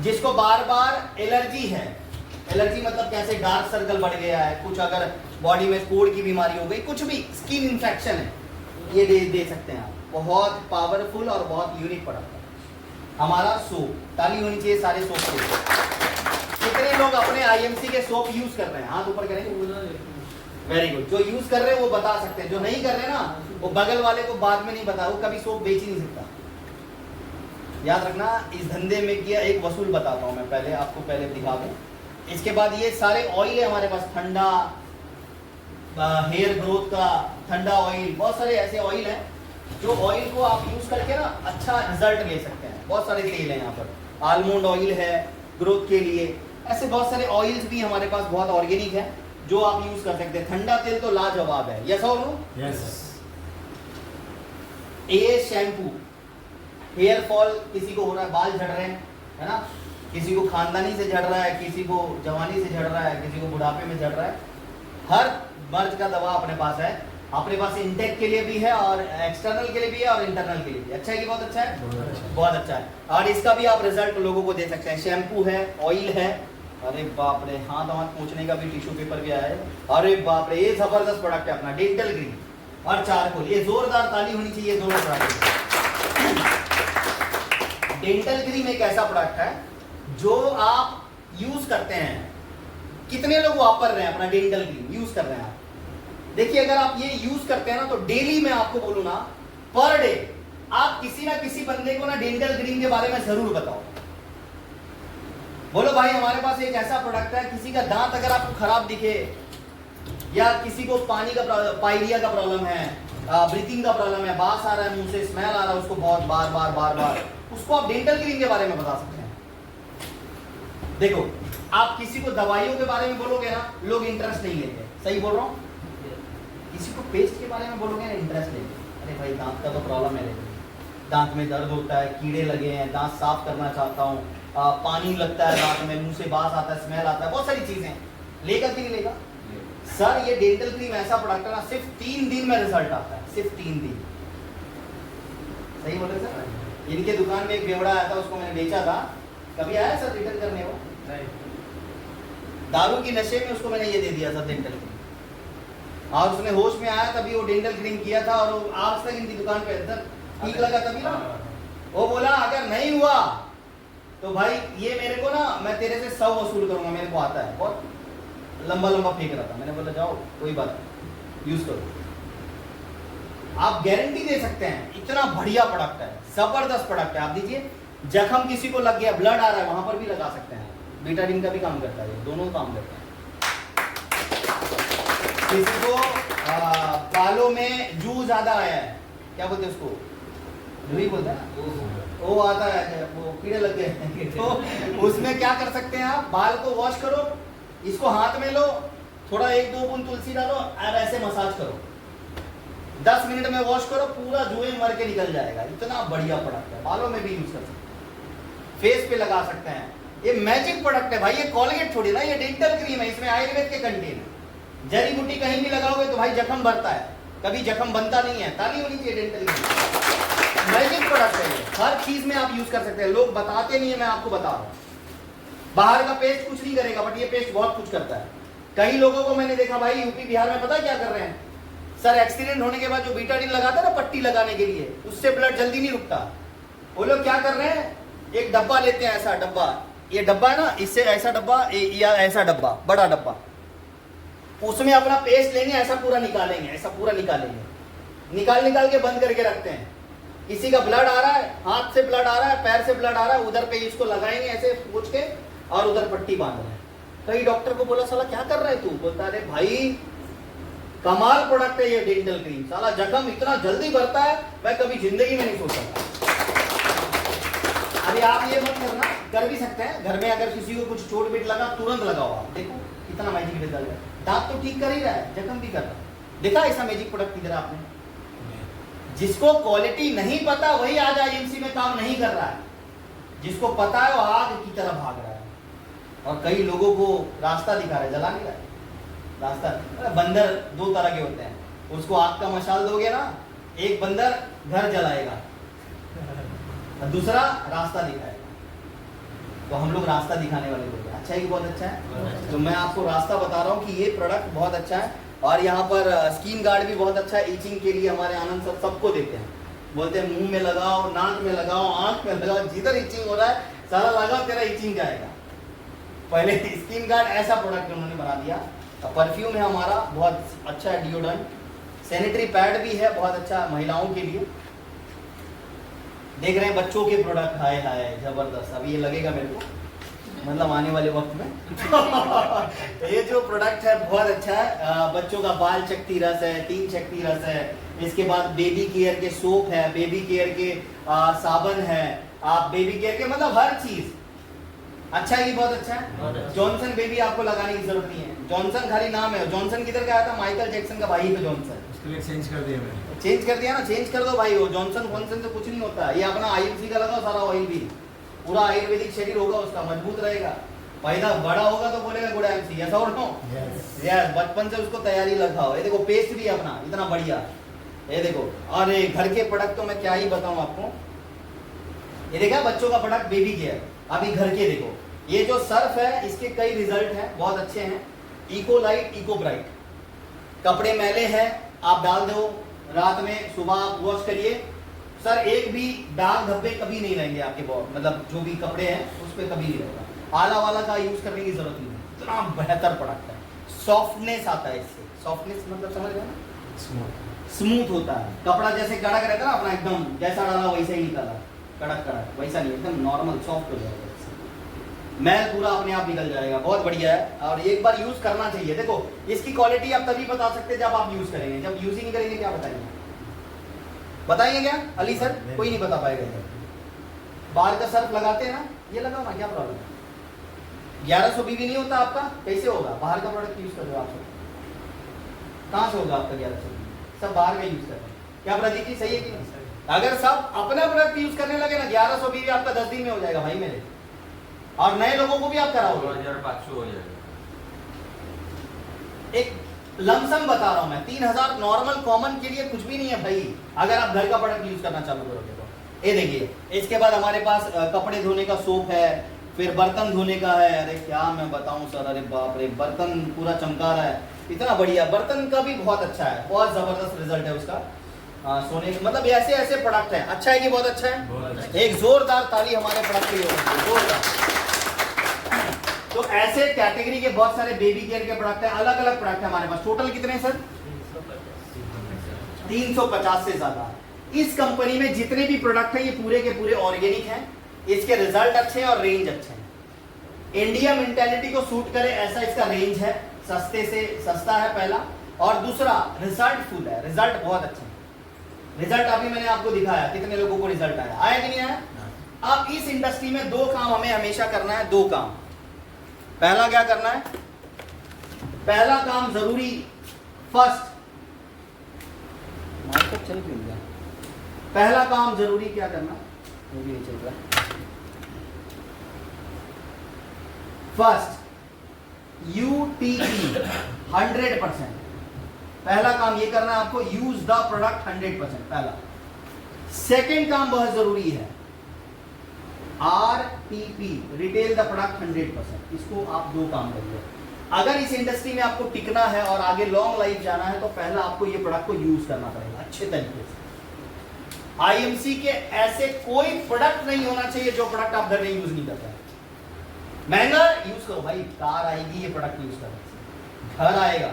जिसको बार बार एलर्जी है, एलर्जी मतलब कैसे डार्क सर्कल बढ़ गया है, कुछ अगर बॉडी में कोड़ की बीमारी हो गई, कुछ भी स्किन इन्फेक्शन है, ये दे सकते हैं आप। बहुत पावरफुल और बहुत यूनिक प्रोडक्ट है हमारा सोप। ताली होनी चाहिए सारे सोप के। कितने लोग अपने आईएमसी के सोप यूज कर रहे हैं, हाथ ऊपर करेंगे। वेरी गुड, जो यूज कर रहे हैं वो बता सकते हैं, जो नहीं कर रहे ना वो बगल वाले को बाद में नहीं बता, वो कभी सोप बेच ही नहीं सकता। याद रखना, इस धंधे में किया एक वसूल बताता हूं मैं, पहले आपको पहले दिखा दूं, इसके बाद ये सारे ऑयल है हमारे पास, ठंडा हेयर ग्रोथ का ठंडा ऑयल, बहुत सारे ऐसे ऑयल हैं जो ऑयल को आप यूज करके ना अच्छा रिजल्ट ले सकते हैं। बहुत सारे तेल हैं यहाँ पर, आलमंड ऑयल है ग्रोथ के लिए, ऐसे बहुत सारे ऑयल्स भी हमारे पास बहुत ऑर्गेनिक है जो आप यूज कर सकते हैं। ठंडा तेल तो लाजवाब है, यस और नो? यस। ये शैम्पू, हेयर फॉल किसी को हो रहा है, बाल झड़ रहे हैं, है ना, किसी को खानदानी से झड़ रहा है, किसी को जवानी से झड़ रहा है, किसी को बुढ़ापे में झड़ रहा है, हर मर्ज का दवा अपने पास है। अपने पास इंटेक के लिए भी है और एक्सटर्नल के लिए भी है और इंटरनल के लिए भी। अच्छा है कि बहुत अच्छा है? बहुत अच्छा है। और इसका भी आप रिजल्ट लोगों को दे सकते हैं। शैम्पू है, ऑयल है, अरे बाप रे, हाथ पूछने का भी टिश्यू पेपर भी आया है, अरे बाप रे, ये जबरदस्त प्रोडक्ट है अपना डेंटल ग्रीन और चारकोल। ये जोरदार ताली होनी चाहिए दोनों प्रोडक्ट। डेंटल ग्रीन एक ऐसा प्रोडक्ट है जो आप यूज करते हैं, कितने लोग वापर रहे हैं अपना डेंटल ग्रीन यूज कर रहे हैं आप? देखिए अगर आप ये यूज करते हैं ना तो डेली मैं आपको बोलूं ना, पर डे आप किसी ना किसी बंदे को ना डेंटल ग्रीन के बारे में जरूर बताओ। बोलो भाई हमारे पास एक ऐसा प्रोडक्ट है, किसी का दांत अगर आपको खराब दिखे या किसी को पानी का पायरिया का प्रॉब्लम है ब्रीथिंग का प्रॉब्लम है, बास आ रहा है, मुंह से स्मेल आ रहा है उसको बहुत बार बार बार बार, उसको आप डेंटल क्लीन के बारे में बता सकते हैं। देखो आप किसी को दवाइयों के बारे में बोलोगे ना, लोग इंटरेस्ट नहीं लेंगे, सही बोल रहा हूँ। किसी को पेस्ट के बारे में बोलोगे ना, इंटरेस्ट लेंगे। अरे भाई दांत का तो प्रॉब्लम है, दांत में दर्द होता है, कीड़े लगे हैं, दांत साफ करना चाहता हूँ, पानी लगता है दांत में, मुंह से बास आता है, स्मेल आता है, बहुत सारी चीजें। लेगा कि नहीं लेगा? सर ये डेंटल क्रीम ऐसा प्रोडक्ट है ना, सिर्फ 3 दिन में रिजल्ट आता है, सिर्फ 3 दिन। सही बोले सर? इनके दुकान में एक बेवड़ा आया था, उसको मैंने बेचा था, कभी आया सर रिटर्न करने वो? दारू की नशे में उसको मैंने ये दे दिया था डेंटल क्रीम, और उसने होश में आया तभी वो डेंटल क्रीम किया था, और वो आज तक इनकी दुकान पे अंदर ठीक लगा तभी ना। वो बोला अगर नहीं हुआ तो भाई ये मेरे को ना, मैं तेरे से 100 वसूल करूंगा, मेरे को आता है। बहुत लंबा लंबा फेंक रहा था, मैंने बोला जाओ कोई बात नहीं, यूज करो। आप गारंटी दे सकते हैं, इतना बढ़िया प्रोडक्ट है, जबरदस्त प्रोडक्ट है। आप दीजिए, जख्म किसी को लग गया, ब्लड आ रहा है, वहां पर भी लगा सकते हैं। बीटाडीन का भी काम करता है, दोनों काम करता है। किसी को बालों में जू ज्यादा आया है, क्या बोलते हैं उसको, जू ही बोलते हैं ना, वो आता है, वो कीड़े लग गए हैं, तो उसमें क्या कर सकते हैं आप, बाल को वॉश करो, इसको हाथ में लो, थोड़ा 1-2 बूंद तुलसी डालो और ऐसे मसाज करो, 10 मिनट में वॉश करो, पूरा जुए मर के निकल जाएगा। इतना बढ़िया प्रोडक्ट है, बालों में भी यूज कर सकते हैं, फेस पे लगा सकते हैं। ये मैजिक प्रोडक्ट है भाई, ये कॉलगेट थोड़ी ना, ये डेंटल क्रीम है, इसमें आयुर्वेद के कंटेन है। जड़ी बूटी कहीं भी लगाओगे तो भाई जख्म भरता है, कभी जख्म बनता नहीं है, ताली होनी चाहिए डेंटल क्रीम। मैजिक प्रोडक्ट है, हर चीज में आप यूज कर सकते हैं, लोग बताते नहीं है, मैं आपको बता रहा हूँ। बाहर का पेस्ट कुछ नहीं करेगा, बट ये पेस्ट बहुत कुछ करता है। कई लोगों को मैंने देखा भाई यूपी बिहार में, पता क्या कर रहे हैं सर, एक्सीडेंट होने के बाद जो बीटाडीन लगाता है ना पट्टी लगाने के लिए, उससे ब्लड जल्दी नहीं रुकता। वो लोग क्या कर रहे हैं, एक डब्बा लेते हैं, ऐसा डब्बा, ये डब्बा है ना, इससे ऐसा डब्बा या ऐसा डब्बा, बड़ा डब्बा, उसमें अपना पेस्ट लेंगे, ऐसा पूरा निकालेंगे, ऐसा पूरा निकालेंगे, निकाल के बंद करके रखते हैं। किसी का ब्लड आ रहा है, हाथ से ब्लड आ रहा है, पैर से ब्लड आ रहा है, उधर पे इसको लगाएंगे ऐसे पूछ के, और उधर पट्टी बांध रहे हैं। कई डॉक्टर को बोला साला क्या कर रहा है तू, बोलता अरे भाई कमाल प्रोडक्ट है ये डेंटल क्रीम, साला जख्म इतना जल्दी भरता है, मैं कभी जिंदगी में नहीं सोचा था। अरे आप ये मत करना, कर भी सकते हैं घर में, अगर किसी को कुछ चोट पीट लगा तुरंत लगाओ आप, देखो कितना मैजिक रिजल्ट है। दांत तो ठीक कर ही रहा है, जख्म भी कर रहा है। देखा ऐसा मैजिक प्रोडक्ट किधर आपने? जिसको क्वालिटी नहीं पता वही आज एजेंसी में काम नहीं कर रहा है, जिसको पता है वो आग की तरह भाग रहा है, और कई लोगों को रास्ता दिखा रहा है, जला नहीं रहा है रास्ता। बंदर 2 तरह के होते हैं, उसको आग का मशाल दोगे ना, एक बंदर घर जलाएगा और दूसरा रास्ता दिखाएगा। तो हम लोग रास्ता दिखाने वाले लोग हैं। अच्छा है कि बहुत अच्छा है, तो मैं आपको रास्ता बता रहा हूँ कि ये प्रोडक्ट बहुत अच्छा है। और यहाँ पर स्किन गार्ड भी बहुत अच्छा है, ईचिंग के लिए हमारे आनंद सर सबको देते हैं, बोलते हैं मुंह में लगाओ, नाक में लगाओ, आंख में लगाओ, जिधर ईचिंग हो रहा है सारा लगाओ, तेरा ईचिंग जाएगा। पहले स्किन गार्ड ऐसा प्रोडक्ट उन्होंने बना दिया। परफ्यूम है हमारा बहुत अच्छा है, डिओड्रेंट, सैनिटरी पैड भी है बहुत अच्छा महिलाओं के लिए। देख रहे हैं बच्चों के प्रोडक्ट, हाय हाय जबरदस्त, अभी ये लगेगा मेरे को, मतलब आने वाले वक्त में ये जो प्रोडक्ट है बहुत अच्छा है। बच्चों का बाल चक्ती रस है, 3 चक्ती रस है, इसके बाद बेबी केयर के सोप है, बेबी केयर के साबन है, आप बेबी केयर के मतलब हर चीज अच्छा है, ये बहुत अच्छा है। जॉनसन बेबी आपको लगाने की जरूरत नहीं है, जॉनसन खाली नाम है। जॉनसन किधर का आया था, माइकल जैक्सन का भाई है जॉनसन, उसके लिए चेंज कर दिया मैंने। चेंज कर दिया ना, चेंज कर दो भाई, वो जॉनसन फॉनसन से कुछ नहीं होता। ये अपना आयुर्वेदिक का लगाओ, सारा ऑयल भी पूरा आयुर्वेदिक शरीर होगा उसका, मजबूत रहेगा। पैदा बड़ा होगा तो बोलेगा गुड एमसी, ऐसा और नो यस, बचपन से उसको तैयारी लगाओ। ये देखो पेस्ट भी अपना इतना बढ़िया, ये देखो। और ये घर के प्रोडक्ट तो मैं क्या ही बताऊं आपको, ये देखा बच्चों का प्रोडक्ट बेबी केयर। अभी घर के देखो, ये जो सर्फ है इसके कई रिजल्ट हैं, बहुत अच्छे हैं। इको लाइट, इको ब्राइट, कपड़े मैले हैं आप डाल दो रात में, सुबह आप वॉश करिए सर, एक भी दाग धब्बे कभी नहीं रहेंगे आपके बहुत, मतलब जो भी कपड़े हैं उस पर कभी नहीं रहेगा। आला वाला का यूज करने की जरूरत नहीं है, इतना बेहतर प्रोडक्ट है। सॉफ्टनेस आता है इससे, सॉफ्टनेस मतलब समझ रहे ना, स्मूथ होता है कपड़ा, जैसे कड़क रहता है ना अपना, एकदम जैसा डाला वैसा ही निकाला, कड़क कड़क वैसा नहीं, एकदम नॉर्मल सॉफ्ट हो जाएगा, मैल पूरा अपने आप निकल जाएगा। बहुत बढ़िया है और एक बार यूज करना चाहिए। देखो इसकी क्वालिटी आप तभी बता सकते हैं जब आप यूज करेंगे, जब यूज ही नहीं करेंगे क्या बताएंगे। बताएंगे क्या अली सर? कोई नहीं बता पाएगा इधर। बाहर का सर्फ लगाते हैं ना, ये लगाओ ना, क्या प्रॉब्लम है? 1100 बीवी नहीं होता आपका, कैसे होगा? बाहर का प्रोडक्ट यूज कर रहे हो आप सब, कहाँ से होगा आपका 1100 बीवी? सब बाहर का यूज कर रहे हैं। क्या प्रदीप जी सही है कि नहीं? अगर सब अपना प्रोडक्ट यूज करने लगे ना, 1100 बीवी आपका 10 दिन में हो जाएगा भाई मेरे, और नए लोगों को भी आप कराओगे। 2500 हो जाएगा। एक लमसम बता रहा हूं मैं, 3000 नॉर्मल कॉमन के लिए कुछ भी नहीं है भाई, अगर आप घर का प्रोडक्ट यूज करना चालू करोगे तो। ये देखिए, इसके बाद हमारे पास कपड़े धोने का सोप है, फिर बर्तन धोने का है। अरे क्या मैं बताऊं सर, अरे बाप रे, बर्तन पूरा चमका रहा है, इतना बढ़िया। बर्तन का भी बहुत अच्छा है, बहुत जबरदस्त रिजल्ट है उसका। सोने मतलब ऐसे ऐसे प्रोडक्ट है। अच्छा है कि बहुत अच्छा है? बहुत अच्छा। एक जोरदार ताली हमारे प्रोडक्ट के लिए होनी चाहिए, जोरदार। तो ऐसे कैटेगरी के बहुत सारे बेबी केयर के प्रोडक्ट हैं, अलग अलग प्रोडक्ट है हमारे पास। टोटल कितने हैं सर? 350 से ज्यादा। इस कंपनी में जितने भी प्रोडक्ट हैं ये पूरे के पूरे ऑर्गेनिक हैं, इसके रिजल्ट अच्छे हैं और रेंज अच्छे हैं। इंडिया मेंटालिटी को सूट करे ऐसा इसका रेंज है, सस्ते से सस्ता है पहला, और दूसरा रिजल्ट फुल है, रिजल्ट बहुत अच्छे हैं। रिजल्ट अभी मैंने आपको दिखाया, कितने लोगों को रिजल्ट आया, आया कि नहीं आया? अब इस इंडस्ट्री में दो काम हमें हमेशा करना है, दो काम। पहला क्या करना है? पहला काम जरूरी, फर्स्ट मार्केट चल क्यों गया? पहला काम जरूरी क्या करना, वो भी नहीं चल रहा। First UTP 100%। पहला काम ये करना है आपको, यूज द प्रोडक्ट 100%, पहला। सेकेंड काम बहुत जरूरी है, RTP, रिटेल द प्रोडक्ट 100%। इसको आप दो काम करिए। अगर इस इंडस्ट्री में आपको टिकना है और आगे लॉन्ग लाइफ जाना है तो पहला आपको ये प्रोडक्ट को यूज करना पड़ेगा अच्छे तरीके से। IMC के ऐसे कोई प्रोडक्ट नहीं होना चाहिए जो प्रोडक्ट आप घर में यूज नहीं करते। महंगा यूज करो भाई, कार आएगी ये प्रोडक्ट यूज करो, घर आएगा।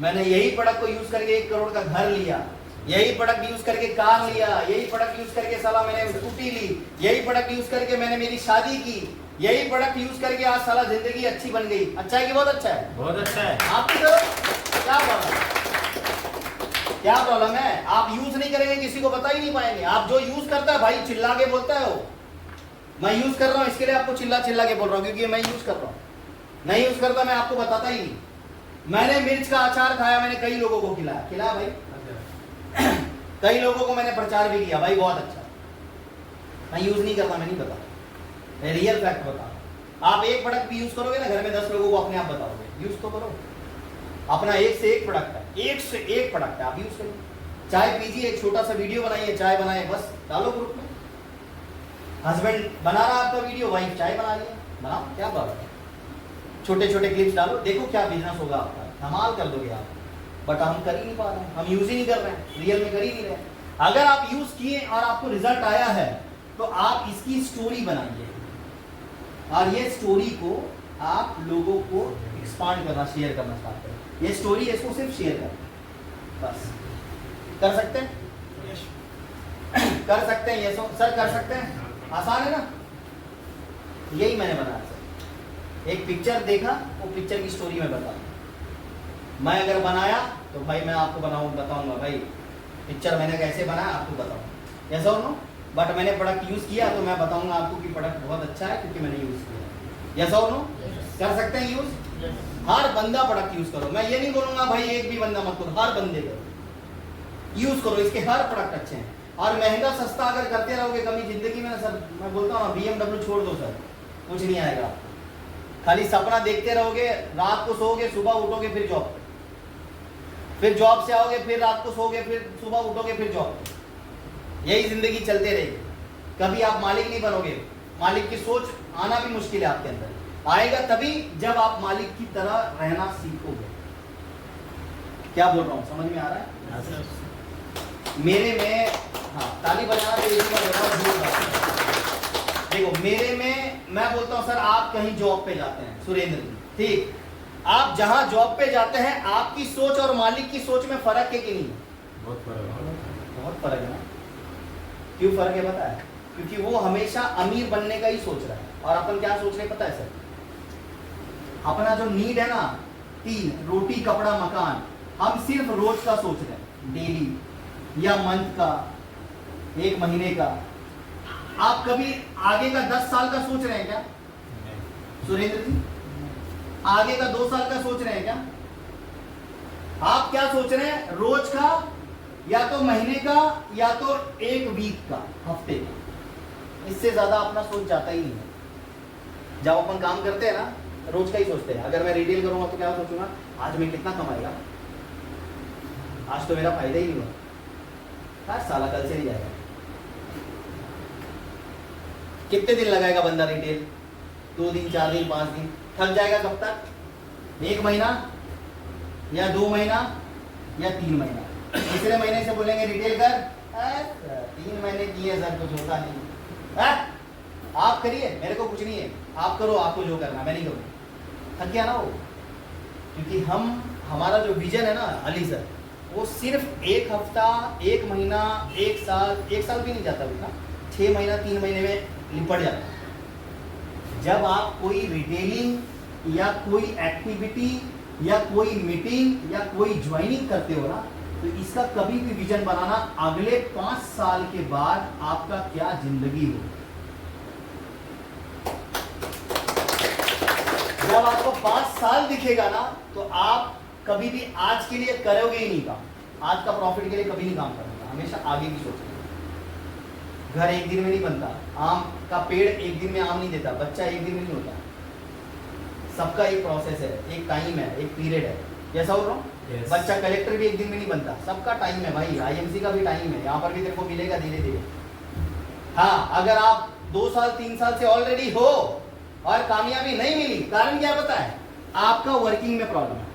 मैंने यही प्रोडक्ट को यूज करके 1 करोड़ का घर लिया, यही प्रोडक्ट यूज करके कार लिया, यही प्रोडक्ट यूज करके साला मैंने स्कूटी ली, यही प्रोडक्ट यूज करके मैंने मेरी शादी की, यही प्रोडक्ट यूज करके आज साला जिंदगी अच्छी बन गई। अच्छा है कि बहुत अच्छा है? बहुत अच्छा है। आपकी तरफ क्या प्रॉब्लम है? क्या प्रॉब्लम है? आप यूज नहीं करेंगे, किसी को बता ही नहीं पाएंगे। आप जो यूज करता है भाई चिल्ला के बोलता है वो, मैं यूज कर रहा हूँ इसके लिए आपको चिल्ला चिल्ला के बोल रहा हूँ, क्योंकि मैं यूज कर रहा हूँ। नहीं यूज करता मैं आपको बताता ही नहीं। मैंने मिर्च का अचार खाया, मैंने कई लोगों को खिलाया भाई, कई लोगों को मैंने प्रचार भी किया भाई, बहुत अच्छा। मैं यूज नहीं करता, मैं नहीं बता, मैं रियल फैक्ट बता। आप एक प्रोडक्ट भी यूज करोगे ना, घर में 10 लोगों को अपने आप बताओगे, यूज तो करो अपना। एक से एक प्रोडक्ट है, एक से एक प्रोडक्ट है, आप यूज करो। चाय पीजिए, एक छोटा सा वीडियो बनाइए, चाय बनाए, बस डालो ग्रुप में। हस्बैंड बना रहा आपका वीडियो, वाइफ चाय बना रही है, बनाओ, क्या प्रॉब्लम है? छोटे छोटे क्लिप्स डालो, देखो क्या बिजनेस होगा आपका, कमाल कर दोगे आप। बट हम कर ही नहीं पा रहे हैं, हम यूज ही नहीं कर रहे हैं, रियल में कर ही नहीं रहे। अगर आप यूज किए और आपको रिजल्ट आया है तो आप इसकी स्टोरी बनाइए, और ये स्टोरी को आप लोगों को एक्सपांड करना, शेयर करना स्टार्ट करें। ये स्टोरी इसको सिर्फ शेयर करें, बस। कर सकते हैं? कर सकते हैं ये सर, कर सकते हैं, आसान है ना? यही मैंने बनाया सर, एक पिक्चर देखा, वो पिक्चर की स्टोरी में बता। मैं अगर बनाया तो भाई मैं आपको बताऊंगा भाई पिक्चर मैंने कैसे बनाया, आपको बताऊंगा, ऐसा हो नो। बट मैंने प्रोडक्ट यूज किया तो मैं बताऊंगा आपको कि प्रोडक्ट बहुत अच्छा है क्योंकि मैंने यूज किया, ऐसा हो नो। कर सकते हैं यूज, हर बंदा प्रोडक्ट यूज करो। मैं ये नहीं बोलूंगा भाई एक भी बंदा मत करो, हर बंदे करो, यूज करो, इसके हर प्रोडक्ट अच्छे हैं। और महंगा सस्ता अगर करते रहोगे कभी जिंदगी में ना सर, मैं बोलता हूँ BMW छोड़ दो सर, कुछ नहीं आएगा। खाली सपना देखते रहोगे, रात को सोओगे, सुबह उठोगे, फिर जॉब पे, फिर जॉब से आओगे, फिर रात को सोओगे, फिर सुबह उठोगे, फिर जॉब पे। यही जिंदगी चलते रहेगी, कभी आप मालिक नहीं बनोगे। मालिक की सोच आना भी मुश्किल है आपके अंदर, आएगा तभी जब आप मालिक की तरह रहना सीखोगे। क्या बोल रहा हूँ, समझ में आ रहा है? मेरे में, हाँ ताली बजाना तो एक देखो, मेरे में मैं बोलता हूँ सर, आप कहीं जॉब पे जाते हैं सुरेंद्र जी, ठीक, आप जहां जॉब पे जाते हैं आपकी सोच और मालिक की सोच में फर्क है कि नहीं? बहुत फर्क है, बहुत फर्क है ना। क्यों फर्क है पता है? क्योंकि वो हमेशा अमीर बनने का ही सोच रहा है, और अपन क्या सोच रहे पता है सर? अपना जो नीड है ना, 3 रोटी कपड़ा मकान, हम सिर्फ रोज का सोच रहे हैं, डेली या मंथ का 1 महीने का। आप कभी आगे का 10 साल का सोच रहे हैं क्या सुरेंद्र जी? आगे का 2 साल का सोच रहे हैं क्या? आप क्या सोच रहे हैं? रोज का, या तो महीने का, या तो 1 वीक का, हफ्ते का। इससे ज्यादा अपना सोच जाता ही नहीं है। जब अपन काम करते हैं ना, रोज का ही सोचते हैं। अगर मैं रिटेल करूंगा तो क्या सोचूंगा, आज मैं कितना कमाएगा, आज तो मेरा फायदा ही नहीं हुआ, आज साला कल से नहीं जाएगा। कितने दिन लगाएगा बंदा रिटेल? 2 दिन, 4 दिन, 5 दिन। थक जाएगा कब तक? 1 महीना या 2 महीना या 3 महीना। तीसरे महीने से बोलेंगे रिटेल कर, 3 महीने किए सर, कुछ होता नहीं। आप करिए, मेरे को कुछ नहीं है, आप करो, आपको जो करना, मैं नहीं करूँ। थक गया ना वो। क्योंकि हमारा जो विजन है ना अली सर, वो सिर्फ 1 हफ्ता, 1 महीना, 1 साल भी नहीं जाता उतना, 6 महीना, 3 महीने में निपट जाता है। जब आप कोई रिटेलिंग या कोई एक्टिविटी या कोई मीटिंग या कोई ज्वाइनिंग करते हो ना, तो इसका कभी भी विजन बनाना अगले 5 साल के बाद आपका क्या जिंदगी हो। जब आपको 5 साल दिखेगा ना, तो आप कभी भी आज के लिए करोगे ही नहीं काम। आज का प्रॉफिट के लिए कभी नहीं काम करोगे, हमेशा आगे की सोचेंगे। घर एक दिन में नहीं बनता, आम का पेड़ एक दिन में आम नहीं देता, बच्चा एक दिन में नहीं होता। सबका एक प्रोसेस है, एक टाइम है, एक पीरियड है। ऐसा हो रहा हूँ? बच्चा कलेक्टर भी एक दिन में नहीं बनता, सबका टाइम है भाई। आईएमसी का भी टाइम है, यहाँ पर भी तेरे को मिलेगा धीरे धीरे। हाँ, अगर आप 2 साल 3 साल से ऑलरेडी हो और कामयाबी नहीं मिली, कारण क्या पता है? आपका वर्किंग में प्रॉब्लम है,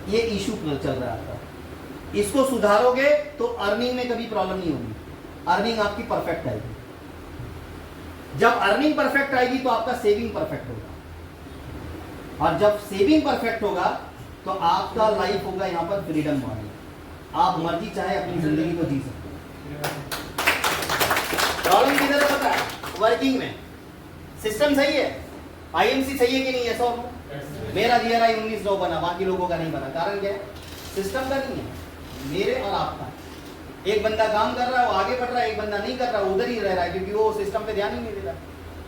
ये इशू चल रहा है आपका। इसको सुधारोगे तो अर्निंग में कभी प्रॉब्लम नहीं होगी, अर्निंग आपकी परफेक्ट आएगी। जब अर्निंग परफेक्ट आएगी तो आपका सेविंग परफेक्ट होगा, और जब सेविंग परफेक्ट होगा तो आपका लाइफ होगा यहाँ पर फ्रीडम वाली। आप मर्जी चाहे अपनी जिंदगी को जी सकते हो। प्रॉब्लम किधर है पता है? वर्किंग में। सिस्टम सही है, आईएमसी सही है कि नहीं? ऐसा हो मेरा जीआरआई 19 बना, बाकी लोगों का नहीं बना। कारण क्या है? सिस्टम का नहीं है, मेरे और आपका। एक बंदा काम कर रहा है, वो आगे बढ़ रहा है, एक बंदा नहीं कर रहा, वो उधर ही रह रहा है, क्योंकि वो सिस्टम पे ध्यान ही नहीं दे रहा।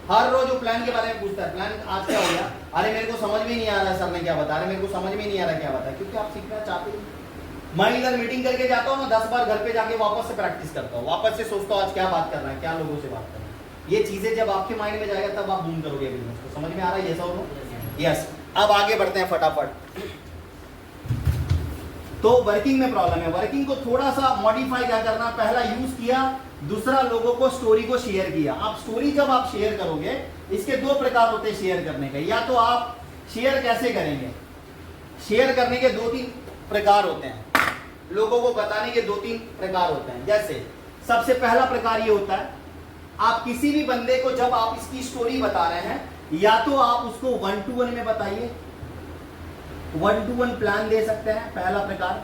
हर रोज वो प्लान के बारे में पूछता है, प्लान आज क्या हो गया? अरे मेरे को समझ में नहीं आ रहा सर ने क्या बता रहे, मेरे को समझ में नहीं आ रहा क्या बता, क्योंकि आप सीखना चाहते हो। मैं इधर मीटिंग करके जाता हूँ ना, 10 बार घर पे जाके वापस से प्रैक्टिस करता हूँ, वापस से सोचता हूँ आज क्या बात करना है, क्या लोगों से बात करना है। ये चीजें जब आपके माइंड में जाएगा तब आप बूम करोगे बिजनेस को। समझ में आ रहा है? ऐसा हो? यस। अब आगे बढ़ते हैं फटाफट। तो वर्किंग में प्रॉब्लम है, वर्किंग को थोड़ा सा मॉडिफाई क्या करना, पहला यूज किया, दूसरा लोगों को स्टोरी को शेयर किया। आप स्टोरी जब आप शेयर करोगे, इसके 2 प्रकार होते हैं शेयर करने के। या तो आप शेयर कैसे करेंगे, शेयर करने के 2-3 प्रकार होते हैं, लोगों को बताने के 2-3 प्रकार होते हैं। जैसे सबसे पहला प्रकार ये होता है, आप किसी भी बंदे को जब आप इसकी स्टोरी बता रहे हैं, या तो आप उसको 1-to-1 में बताइए, 1-to-1 प्लान दे सकते हैं। पहला प्रकार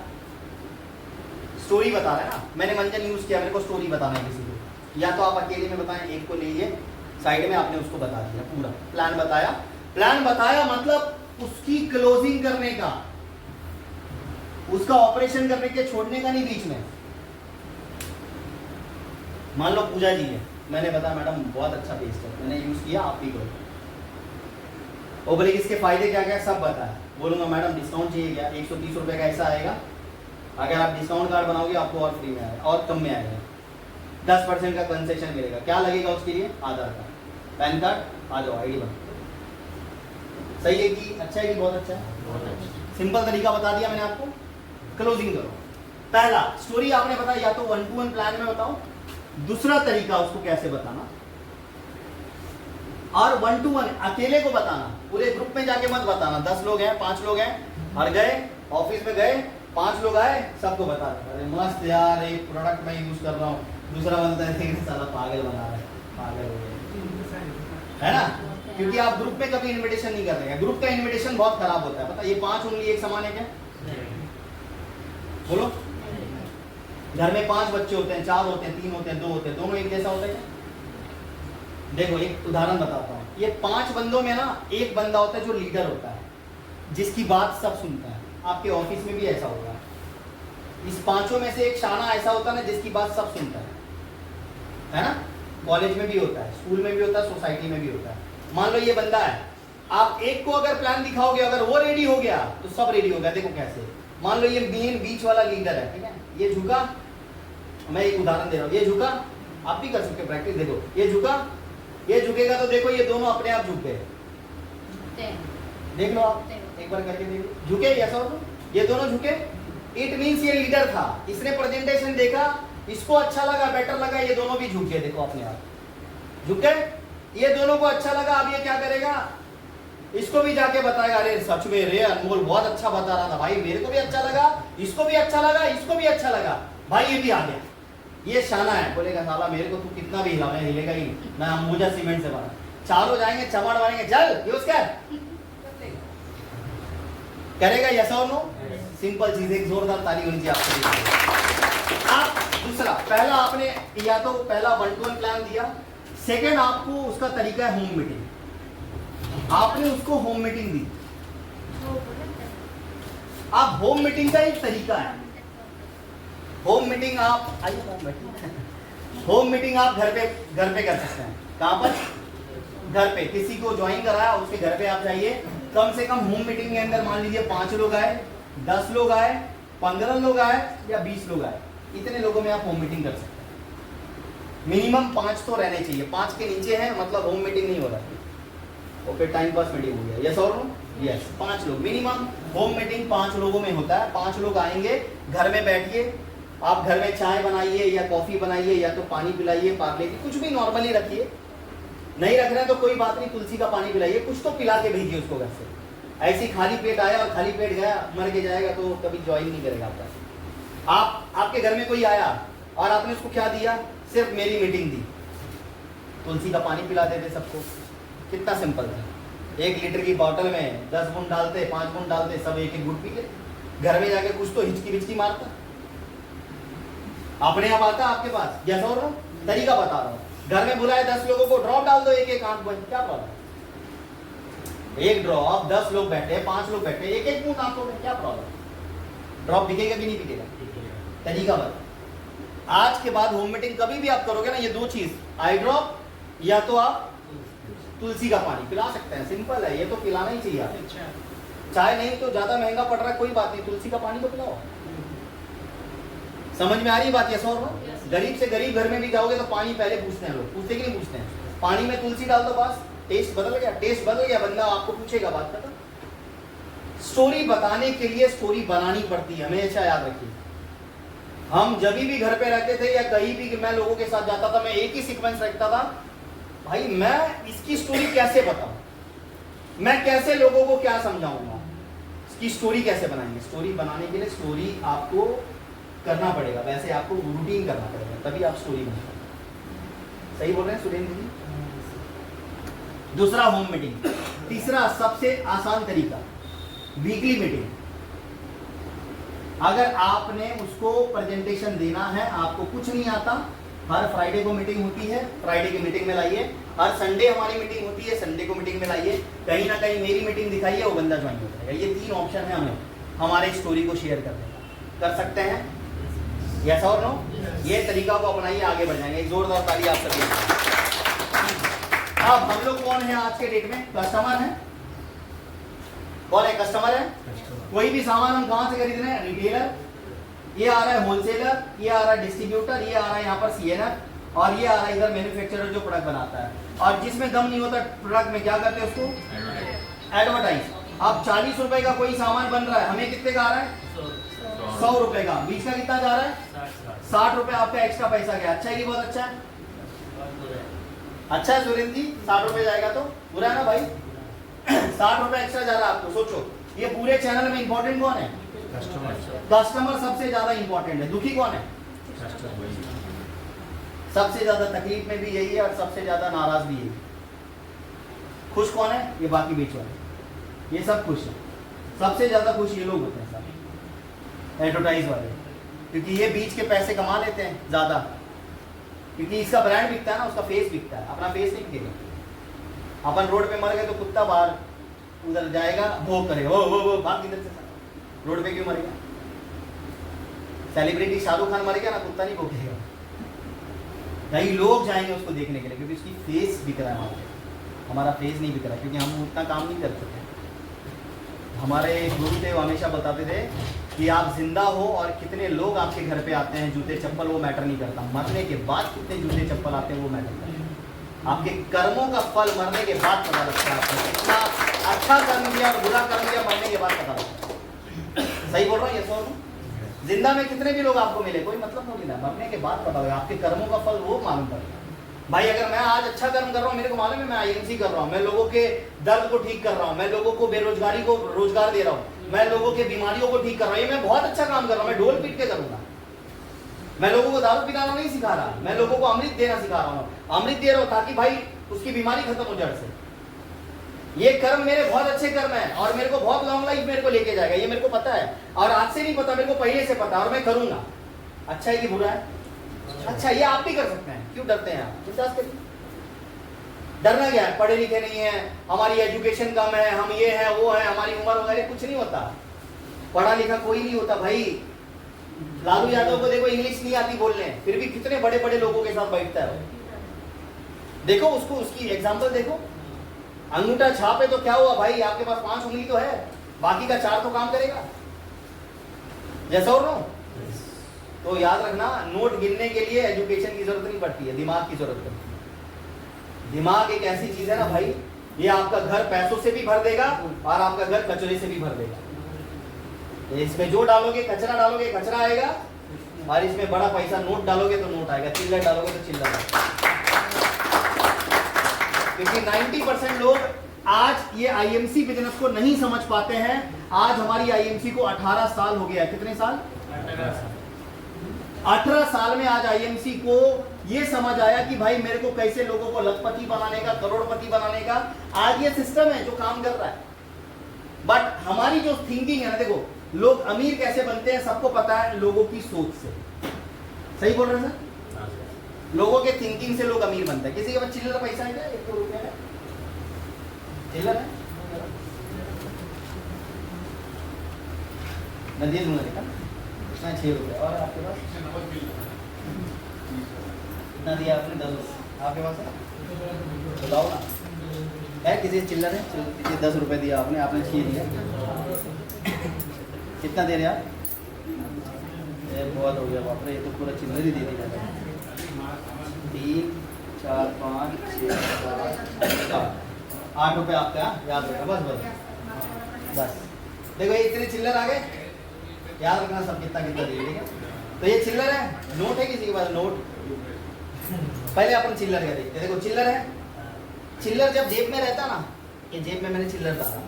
स्टोरी बता रहे हैं ना, मैंने मंजन यूज किया, मेरे को स्टोरी बताना है किसी को, या तो आप अकेले में बताएं, एक को लीजिए साइड में, आपने उसको बता दिया पूरा प्लान बताया। प्लान बताया मतलब उसकी क्लोजिंग करने का, उसका ऑपरेशन करने के छोड़ने का नहीं बीच में। मान लो पूजा जी है, मैंने बताया मैडम बहुत अच्छा पेस्ट है, मैंने यूज किया, आप भी करो। वो बोले इसके फायदे क्या क्या सब बताया। बोलूंगा मैडम डिस्काउंट चाहिए क्या? 130 रुपये का ऐसा आएगा, अगर आप डिस्काउंट कार्ड बनाओगे आपको और फ्री में आएगा, और कम में आएगा, 10% का कंसेशन मिलेगा। क्या लगेगा उसके लिए? आधार कार्ड, पैन कार्ड, आ जाओ आईडी बना। सही है कि अच्छा है कि बहुत अच्छा है? सिंपल तरीका बता दिया मैंने आपको। क्लोजिंग करो। पहला स्टोरी आपने बताया, या तो 1-to-1 प्लान में बताओ, दूसरा तरीका उसको कैसे बताना, और 1-to-1 अकेले को बताना, पूरे ग्रुप में जाके मत बताना। 10 लोग हैं, 5 लोग हैं, और गए ऑफिस में गए, 5 लोग आए, सबको बता रहे अरे मस्त यार एक प्रोडक्ट मैं यूज कर रहा हूँ, दूसरा बनता है साला पागल बना रहा है, पागल हो गया, है ना? क्योंकि आप ग्रुप में कभी इन्विटेशन नहीं कर रहे हैं। ग्रुप का इन्विटेशन बहुत खराब होता है, पता? ये 5 उंगली एक समान है क्या? बोलो। घर में 5 बच्चे होते हैं, 4 होते हैं, 3 होते हैं, 2 होते हैं, दोनों एक जैसा होता है क्या? देखो एक उदाहरण बताता हूँ। ये 5 बंदों में ना एक बंदा होता है जो लीडर होता है, जिसकी बात सब सुनता है। आपके ऑफिस में भी ऐसा होगा, इस पांचों में से एक शाना ऐसा होता है ना जिसकी बात सब सुनता है ना? कॉलेज में भी होता है, स्कूल में भी होता है, सोसाइटी में भी होता है। मान लो ये बंदा है, आप एक को अगर प्लान दिखाओगे, अगर वो रेडी हो गया तो सब रेडी हो गया। देखो कैसे, मान लो ये मेन बीच वाला लीडर है, ठीक है, ये झुका, मैं एक उदाहरण दे रहा हूँ, ये झुका, आप भी कर सकते हो प्रैक्टिस। देखो ये झुका, ये झुकेगा तो देखो ये दोनों अपने आप झुक गए, देख लो आप एक बार करके देख लो, झुके ऐसा हो, ये दोनों झुके, इट मींस ये लीडर था, इसने प्रेजेंटेशन देखा, इसको अच्छा लगा, बेटर लगा, ये दोनों भी झुक गए, देखो अपने आप झुक गए, ये दोनों को अच्छा लगा। अब ये क्या करेगा, इसको भी जाके बताएगा, अरे सच में रे अनमोल बहुत अच्छा बता रहा था भाई, मेरे को भी अच्छा लगा, इसको भी अच्छा लगा, इसको भी अच्छा लगा, भाई ये भी आ गया, ये शाना है। बोलेगा साला मेरे को तू कितना भी हिला, मैं हिलेगा ही नहीं, मैं अंबुजा सीमेंट से बना। चारों जाएंगे चमाड़ मारेंगे, चल यूज कर, करेगा यस और नो? सिंपल चीज, एक जोरदार ताली होनी चाहिए आपको। आप दूसरा, पहला आपने या तो पहला 1-to-1 प्लान दिया, सेकंड आपको उसका तरीका है होम मीटिंग, आपने उसको होम मीटिंग दी। आप होम मीटिंग का एक तरीका है, होम मीटिंग आप होम मीटिंग आप घर पे कर सकते हैं। कहां पर? घर पे। किसी को ज्वाइन कराया, उसके घर पे आप जाइए, कम से कम होम मीटिंग के अंदर मान लीजिए 5 लोग आए, 10 लोग आए, 15 लोग आए या 20 लोग आए, इतने लोगों में आप होम मीटिंग कर सकते हैं। मिनिमम 5 तो रहने चाहिए, 5 के नीचे है मतलब होम मीटिंग नहीं हो रहा है, ओके टाइम पास मीटिंग हो गया, यस और नो? यस, 5 लोग मिनिमम होम मीटिंग 5 लोगों में होता है। 5 लोग आएंगे, घर में बैठिए, आप घर में चाय बनाइए या कॉफी बनाइए या तो पानी पिलाइए, पार्ले की कुछ भी नॉर्मली रखिए, नहीं रख रहे हैं तो कोई बात नहीं, तुलसी का पानी पिलाइए, कुछ तो पिला के भेजिए उसको घर से। ऐसी खाली पेट आया और खाली पेट गया, मर के जाएगा तो कभी ज्वाइन नहीं करेगा आपका। आपके घर में कोई आया और आपने उसको क्या दिया, सिर्फ मेरी मीटिंग दी, तुलसी का पानी पिला देते सबको, कितना सिंपल था। 1 लीटर की बोतल में 10 बूंद डालते, 5 बूंद डालते, सब एक एक घूंट पी ले, घर में जाके कुछ तो हिचकी बिचकी मारता, अपने आप आता आपके पास। यस और नो? तरीका बता रहा हूँ। घर में बुलाए 10 लोगों को, ड्रॉप डाल दो, एक एक आंख बंद, क्या प्रॉब्लम? एक ड्रॉप, 10 लोग बैठे, 5 लोग बैठे, एक एक बूंद आंखों में, क्या प्रॉब्लम? ड्रॉप दिखेगा कि नहीं दिखेगा? तरीका बता। आज के बाद होम मीटिंग कभी भी आप करोगे ना, ये 2 चीज, आई ड्रॉप या तो आप तुलसी का पानी पिला सकते हैं, सिंपल है, ये तो पिलाना ही चाहिए आप। चाय नहीं तो ज्यादा महंगा पड़ रहा है, कोई बात नहीं, तुलसी का पानी तो पिलाओ। समझ में आ रही बात? यस और नो? गरीब से गरीब घर में भी जाओगे तो पानी पहले पूछते हैं लोग, पूछते कि नहीं पूछते हैं? पानी में तुलसी डाल दो, बस टेस्ट बदल गया, टेस्ट बदल गया, बंदा आपको पूछेगा, बात खत्म। स्टोरी बताने के लिए स्टोरी बनानी पड़ती है, हमेशा याद रखिए। हम जब भी घर पे रहते थे या कहीं भी मैं लोगों के साथ जाता था, मैं एक ही सीक्वेंस रखता था, भाई मैं इसकी स्टोरी कैसे बताऊं, मैं कैसे लोगों को क्या समझाऊंगा, इसकी स्टोरी कैसे बनाएंगे। स्टोरी बनाने के लिए स्टोरी आपको करना पड़ेगा, वैसे आपको रूटीन करना पड़ेगा, तभी आप स्टोरी बनाएंगे। सही बोल रहे हैं सुरेंद्र जी? दूसरा होम मीटिंग। तीसरा सबसे आसान तरीका वीकली मीटिंग। अगर आपने उसको प्रेजेंटेशन देना है, आपको कुछ नहीं आता, हर फ्राइडे को मीटिंग होती है, फ्राइडे की मीटिंग में लाइए, हर संडे हमारी मीटिंग होती है, संडे को मीटिंग में लाइए, कहीं ना कहीं मेरी मीटिंग दिखाइए, वो बंदा ज्वाइन हो जाएगा। ये 3 ऑप्शन है हमें हमारे स्टोरी को शेयर करने का। कर सकते हैं? यस और नो? ये तरीका को अपनाइए, आगे बढ़ जाएंगे। एक जोरदार ताली आप सभी। अब हम लोग कौन है आज के डेट में? कस्टमर है। कौन है? कस्टमर है। कोई भी सामान हम कहां से खरीद रहे हैं? रिटेलर, ये आ रहा है होलसेलर, ये आ रहा है डिस्ट्रीब्यूटर, ये आ रहा है यहाँ पर सीएनआर, और ये आ रहा है इधर मैन्युफैक्चरर जो प्रोडक्ट बनाता है। और जिसमें दम नहीं होता प्रोडक्ट में क्या करते हैं उसको? एडवर्टाइज। अब 40 रुपए का कोई सामान बन रहा है, हमें कितने का आ रहा है? 100 रुपए का। बीच का कितना जा रहा है? 60 रुपए आपका एक्स्ट्रा पैसा गया। अच्छा है कि बहुत अच्छा है? अच्छा है सुरेंद्र जी, 60 रुपए जाएगा तो बुरा है ना भाई? 60 रुपए एक्स्ट्रा जा रहा है आपको। सोचो ये पूरे चैनल में इंपॉर्टेंट कौन है? कस्टमर सबसे ज्यादा इंपॉर्टेंट है। दुखी कौन है? सबसे ज्यादा तकलीफ में भी यही है और सबसे ज्यादा नाराज भी यही। खुश कौन है? ये बाकी बीच वाले, ये सब खुश है। सबसे ज्यादा खुश ये लोग होते हैं सब एडवर्टाइज वाले, क्योंकि ये बीच के पैसे कमा लेते हैं ज्यादा, क्योंकि इसका ब्रांड बिकता है ना, उसका फेस बिकता है, अपना फेस नहीं बिकेगा। अपन रोड पे मर गए तो कुत्ता बाहर उधर जाएगा, भोग करेगा, वो भाग किधर से, रोड पे क्यों मरेगा? सेलिब्रिटी शाहरुख खान मर गया ना, कुत्ता नहीं भौंकेगा। कई लोग जाएंगे उसको देखने के लिए, क्योंकि उसकी फेस बिक रहा है वहाँ पे। हमारा फेस नहीं बिक रहा, क्योंकि हम उतना काम नहीं कर चुके। हमारे गुरुदेव हमेशा बताते थे कि आप जिंदा हो और कितने लोग आपके घर पे आते हैं जूते चप्पल, वो मैटर नहीं करता। मरने के बाद कितने जूते चप्पल आते हैं वो मैटर करता है। आपके कर्मों का फल मरने के बाद पता लगता है, आपको कितना अच्छा कर्म किया और बुरा कर्म किया मरने के बाद पता लगता है। सही बोल रहा हूँ ये सर? जिंदा में कितने भी लोग आपको मिले कोई मतलब नहीं मिला, मरने के बाद पता लगा। आपके कर्मों का फल वो मालूम पड़ेगा। भाई अगर मैं आज अच्छा कर्म कर रहा हूँ, मेरे को मालूम है मैं आईएमसी कर रहा हूँ, मैं लोगों के दर्द को ठीक कर रहा हूँ, मैं लोगों को बेरोजगारी को रोजगार दे रहा हूँ, मैं लोगों के बीमारियों को ठीक कर रहा हूँ, ये मैं बहुत अच्छा काम कर रहा हूँ, मैं ढोल पीट के करूंगा। मैं लोगों को दारू पिलाना नहीं सिखा रहा, मैं लोगों को अमृत देना सिखा रहा हूँ। अमृत दे रहा हूँ ताकि भाई उसकी बीमारी खत्म हो जड़ से। ये कर्म मेरे बहुत अच्छे कर्म है और मेरे को बहुत लॉन्ग लाइफ मेरे को लेके जाएगा, ये मेरे को पता है। और आज से नहीं पता, मेरे को पहले से पता, और मैं करूंगा। अच्छा है कि बुरा है? अच्छा, ये आप भी कर सकते हैं। क्यों डरते हैं आप? विश्वास करिए। डरना क्या है? पढ़े लिखे नहीं है, हमारी एजुकेशन कम है, हम ये है वो है, हमारी उम्र वगैरह कुछ नहीं होता। पढ़ा लिखा कोई नहीं होता भाई। लालू यादव को देखो, इंग्लिश नहीं आती बोलने, फिर भी कितने बड़े बड़े लोगों के साथ बैठता है। देखो उसको, उसकी एग्जाम्पल देखो। अंगूठा छापे तो क्या हुआ भाई, आपके पास 5 उंगली तो है, बाकी का 4 तो काम करेगा। जैसा हो रहा तो याद रखना, नोट गिनने के लिए एजुकेशन की जरूरत नहीं पड़ती है, दिमाग की जरूरत पड़ती है। दिमाग एक ऐसी चीज है ना भाई, ये आपका घर पैसों से भी भर देगा और आपका घर कचरे से भी भर देगा। इसमें जो डालोगे, कचरा डालोगे कचरा आएगा, और इसमें बड़ा पैसा नोट डालोगे तो नोट आएगा, चिल्लर डालोगे तो चिल्लर आएगा। क्योंकि 90% लोग आज ये आईएमसी बिजनेस को नहीं समझ पाते हैं। आज हमारी आईएमसी को 18 साल हो गया। कितने साल? 18 साल में आज आईएमसी को ये समझ आया कि भाई मेरे को कैसे लोगों को लखपति बनाने का, करोड़पति बनाने का, आज ये सिस्टम है जो काम कर रहा है। बट हमारी जो थिंकिंग है ना, देखो लोग अमीर कैसे बनते हैं सबको पता है, लोगों की सोच से। सही बोल रहे हैं सर? लोगों के थिंकिंग से लोग अमीर बनते हैं। किसी के पास चिल्लर पैसा है क्या? 1 रुपया है? चिल्लर है? मैं दे दूंगा। देखा कितना? 6 रुपया। और आपके पास कितना दिया आपने? 10। आपके पास है? बताओ ना। है किसी चिल्लर है? किसी 10 रुपए दिया आपने, आपने 6 दिया। कितना दे रहे आप? बहुत हो गया बाप रे, ये तो पूरा चिल्लर ही दे दिया। 3 4 5 6 7 8 रुपए आपका, याद रखना। बस बस बस। देखो ये इतने चिल्लर आ गए, याद रखना सब कितना कितना दे देगा। तो ये चिल्लर है। नोट है किसी के पास? नोट। पहले अपन चिल्लर का देखते हैं। देखो चिल्लर है। चिल्लर जब जेब में रहता ना, ये जेब में मैंने चिल्लर डाला,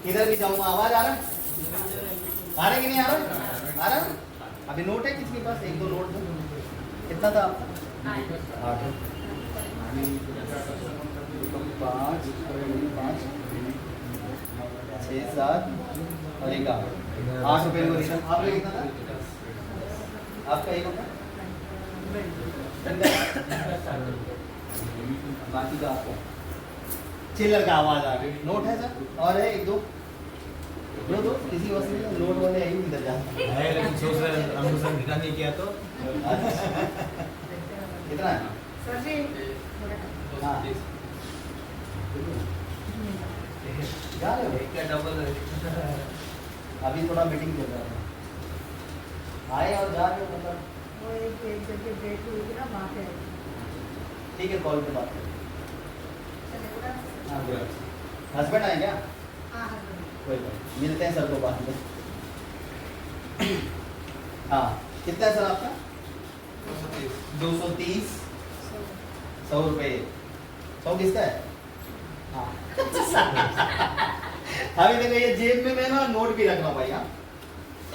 इधर भी जाऊंगा, आवाज आ रहा है? आ रहा है कि नहीं आ रहा? आ रहा है? अभी नोट है किसी के पास? 1 2 नोट दो। कितना था आपका? 8 5 6 7 और 1 8 रुपये को रिटर्न। आपका कितना था? आपका 1 होता? बाकी का आपका चिल्लर का आवाज आ रही। नोट है सर? और है 1 2 दो किसी वजह से नोट वाले यही इधर जाते हैं, लेकिन सोच रहे हम सर रिटर्न नहीं किया तो कितना है? सर जी हाँ जा रहे हो? क्या डबल है? अभी थोड़ा मीटिंग चल रहा है, आए और जा रहे हो मतलब? वो एक जगह डेट हुई थी ना, वहाँ पे ठीक है, कॉल पे बात करें। चलेगा? हस्बैंड आए क्या? हाँ हस्बैंड। कोई बात, मिलते हैं सर को बाद में। हाँ कितना है सर आपका? 230 100 रुपये। 100 किसका है? हाँ अभी देखो ये जेब में मैं ना नोट भी रख रहा हूँ भाई। हाँ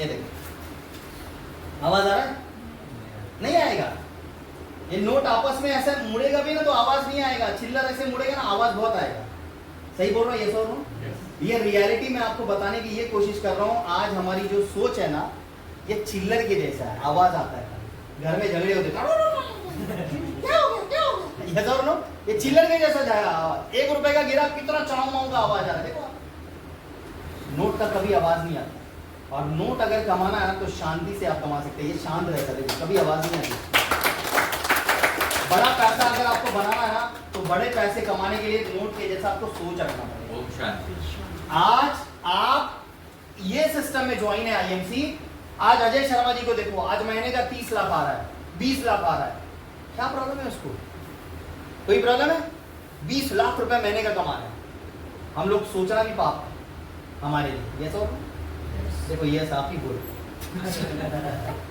ये देखो, आवाज आ रहा है? नहीं आएगा। ये नोट आपस में ऐसे मुड़ेगा भी ना तो आवाज नहीं आएगा, चिल्लर ऐसे मुड़ेगा ना आवाज बहुत आएगा। सही बोल रहा हूँ? ये सो रहा हूँ? ये रियलिटी में आपको बताने की ये कोशिश कर रहा हूँ। आज हमारी जो सोच है ना, ये चिल्लर के जैसा है, आवाज आता है। घर में झगड़े होते ये चिल्लर के जैसा जाएगा आवाज। 1 रुपए का गिरा, कितना चाऊ माऊ का आवाज आ रहा है। देखो नोट का कभी आवाज नहीं आता। और नोट अगर कमाना है ना तो शांति से आप कमा सकते हैं। ये शांत रहता है, देखो कभी आवाज नहीं आती। बड़ा पैसा अगर आपको बनाना है ना तो बड़े पैसे कमाने के लिए नोट के जैसा आपको सोच रखना पड़ेगा। ओम शांति। आज आप ये सिस्टम में ज्वाइन है आईएमसी। आज अजय शर्मा जी को देखो, आज महीने का 30 लाख आ रहा है, 20 लाख आ रहा है, क्या प्रॉब्लम है उसको? कोई प्रॉब्लम है? 20 लाख रुपए महीने का कमा रहे हैं। हम लोग सोचना भी पाप है हमारे लिए। यस और देखो यस आप ही बोल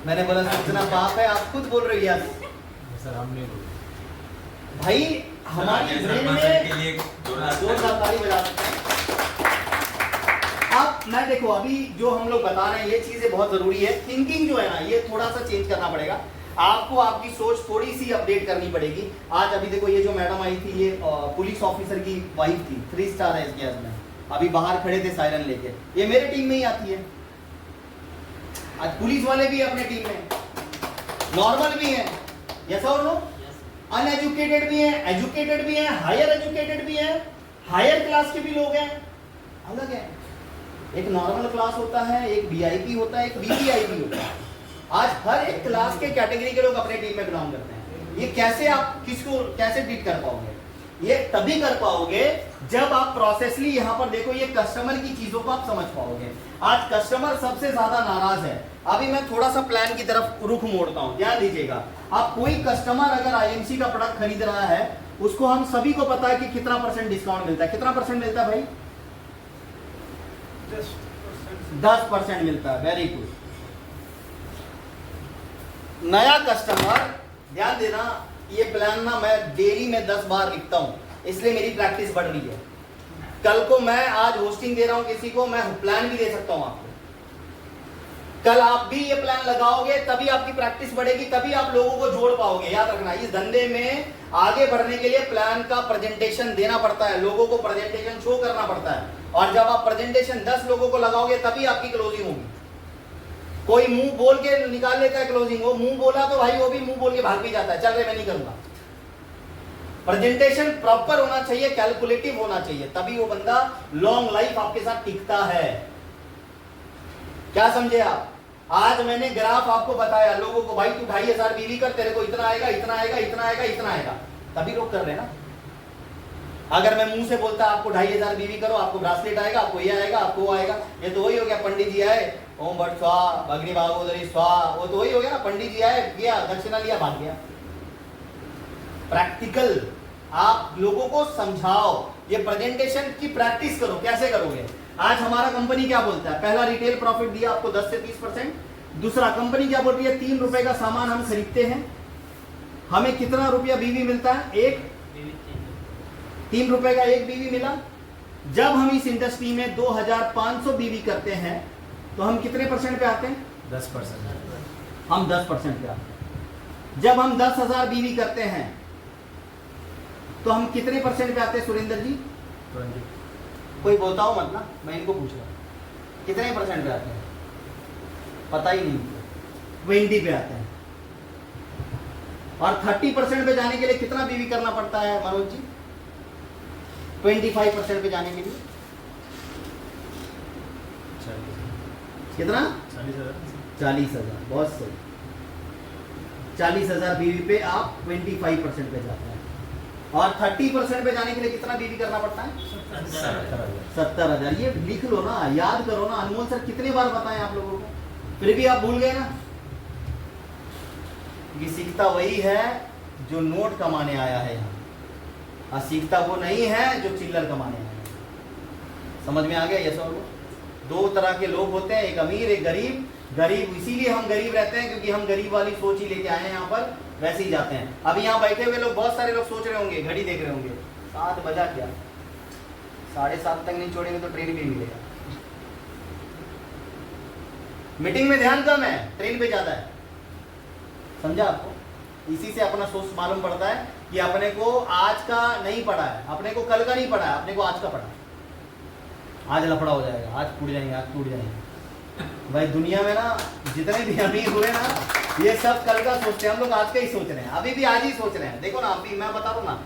मैंने बोला सोचना पाप है, आप खुद बोल रहे हो यस। सर हमने भाई हमारी अजय ब्रेन शर्मा सर में के लिए जोरदार ताली बजा सकते हैं। अब मैं देखो अभी जो हम लोग बता रहे हैं ये चीजें बहुत जरूरी है। थिंकिंग जो है ना ये थोड़ा सा चेंज करना पड़ेगा आपको, आपकी सोच थोड़ी सी अपडेट करनी पड़ेगी। आज अभी देखो ये जो मैडम आई थी ये पुलिस ऑफिसर की वाइफ थी, 3 स्टार है इसके हस्बैंड, अभी बाहर खड़े थे सायरन लेके, ये मेरे टीम में ही आती है। आज पुलिस वाले भी अपने टीम में, नॉर्मल भी हैं, यस और नो, अनएजुकेटेड भी हैं, एजुकेटेड भी हैं, हायर एजुकेटेड भी हैं, हायर क्लास के भी लोग हैं, अलग है। एक नॉर्मल क्लास होता है, एक वीआईपी होता है, एक वीवीआईपी होता है। आज हर एक क्लास के कैटेगरी के लोग अपने टीम में बिलोंग करते हैं। ये कैसे आप किसको कैसे ट्रीट कर पाओगे? ये तभी कर पाओगे जब आप प्रोसेसली यहाँ पर देखो ये कस्टमर की चीजों को आप समझ पाओगे। आज कस्टमर सबसे ज्यादा नाराज है। अभी मैं थोड़ा सा प्लान की तरफ रुख मोड़ता हूँ, ध्यान दीजिएगा। आप कोई कस्टमर अगर आईएमसी का प्रोडक्ट खरीद रहा है उसको हम सभी को पता है कि कितना % डिस्काउंट मिलता है। कितना % मिलता है भाई? 10% मिलता है। Very good. नया कस्टमर, ध्यान देना, ये प्लान ना मैं डेली में 10 बार लिखता हूं, इसलिए मेरी प्रैक्टिस बढ़ रही है। कल को मैं आज होस्टिंग दे रहा हूं किसी को, मैं प्लान भी दे सकता हूं आपको। कल आप भी ये प्लान लगाओगे तभी आपकी प्रैक्टिस बढ़ेगी, तभी आप लोगों को जोड़ पाओगे। याद रखना, इस धंधे में आगे बढ़ने के लिए प्लान का प्रेजेंटेशन देना पड़ता है, लोगों को प्रेजेंटेशन शो करना पड़ता है। और जब आप प्रेजेंटेशन 10 लोगों को लगाओगे तभी आपकी क्लोजिंग होगी। कोई मुंह बोल के निकाल लेता है क्लोजिंग, वो मुंह बोला तो भाई वो भी मुंह बोल के भाग भी जाता है, चल रहे मैं नहीं करूंगा। प्रेजेंटेशन प्रॉपर होना चाहिए, कैलकुलेटिव होना चाहिए, तभी वो बंदा लॉन्ग लाइफ आपके साथ टिकता है। क्या समझे आप? आज मैंने ग्राफ आपको बताया लोगों को, भाई तू 2500 बीवी कर, तेरे को इतना आएगा, इतना आएगा, इतना आएगा, इतना आएगा, तभी लोग कर रहे हैं ना। अगर मैं मुंह से बोलता आपको 2500 बीवी करो, आपको ब्रासलेट आएगा, आपको ये आएगा, आपको वो आएगा, ये तो वही हो गया। पंडित जी आए, ओम भट्ट स्वाहा, भगनी भागोदरी स्वाहा, वो तो वही हो गया ना। पंडित जी आए, गया दक्षिणा लिया, भाग गया। प्रैक्टिकल आप लोगों को समझाओ, ये प्रेजेंटेशन की प्रैक्टिस करो। कैसे करोगे? आज हमारा कंपनी क्या बोलता है? पहला रिटेल प्रॉफिट दिया आपको 10 से 30%। दूसरा कंपनी क्या बोल रही है? 3 रुपए का सामान हम खरीदते हैं, हमें कितना रुपया बीवी मिलता है? 3 रुपए का एक बीवी मिला। जब हम इस इंडस्ट्री में 2500 बीवी करते हैं तो हम कितने % पे आते हैं? 10%। हम 10% पे आते हैं। जब हम 10,000 बीवी करते हैं तो हम कितने % पे आते हैं सुरेंद्र जी? 20। कोई बोलता हो मत ना, मैं इनको पूछ रहा हूं, कितने % पे आते हैं? पता ही नहीं, 20 पे आते हैं। और 30% पे जाने के लिए कितना बीवी करना पड़ता है मनोज जी? 25% पे जाने के लिए कितना? 40,000। बहुत सही। 40,000 बीवी पे आप 25% पे जाते हैं। और 30% पे जाने के लिए कितना बीवी करना पड़ता है? 70,000। ये लिख लो ना, याद करो ना। अनमोल सर कितने बार बताएं आप लोगों को, फिर भी आप भूल गए ना। ये सीखता वही है जो नोट कमाने आया है यहाँ, और सीखता वो नहीं है जो चिल्लर कमाने आया है। समझ में आ गया? ये सब दो तरह के लोग होते हैं, एक अमीर एक गरीब। गरीब इसीलिए हम गरीब रहते हैं क्योंकि हम गरीब वाली सोच ही लेके आए हैं यहाँ पर, वैसे ही जाते हैं। अभी यहाँ बैठे हुए लोग, बहुत सारे लोग सोच रहे होंगे, घड़ी देख रहे होंगे, 7 बजा क्या, 7:30 तक नहीं छोड़ेंगे तो ट्रेन भी मिलेगा। मीटिंग में ध्यान कम है, ट्रेन पे ज्यादा है। समझा आपको? इसी से अपना सोच मालूम पड़ता है कि अपने को आज का नहीं पड़ा है, अपने को कल का नहीं पड़ा है, अपने को आज का पड़ा है। आज लफड़ा हो जाएगा, आज टूट जाएंगे, आज टूट जाएंगे। भाई दुनिया में ना जितने भी अमीर हुए ना, ये सब कल का सोचते हैं, हम लोग आज का ही सोच रहे हैं, अभी भी आज ही सोच रहे हैं। देखो ना, अभी मैं बता रहा हूँ ना,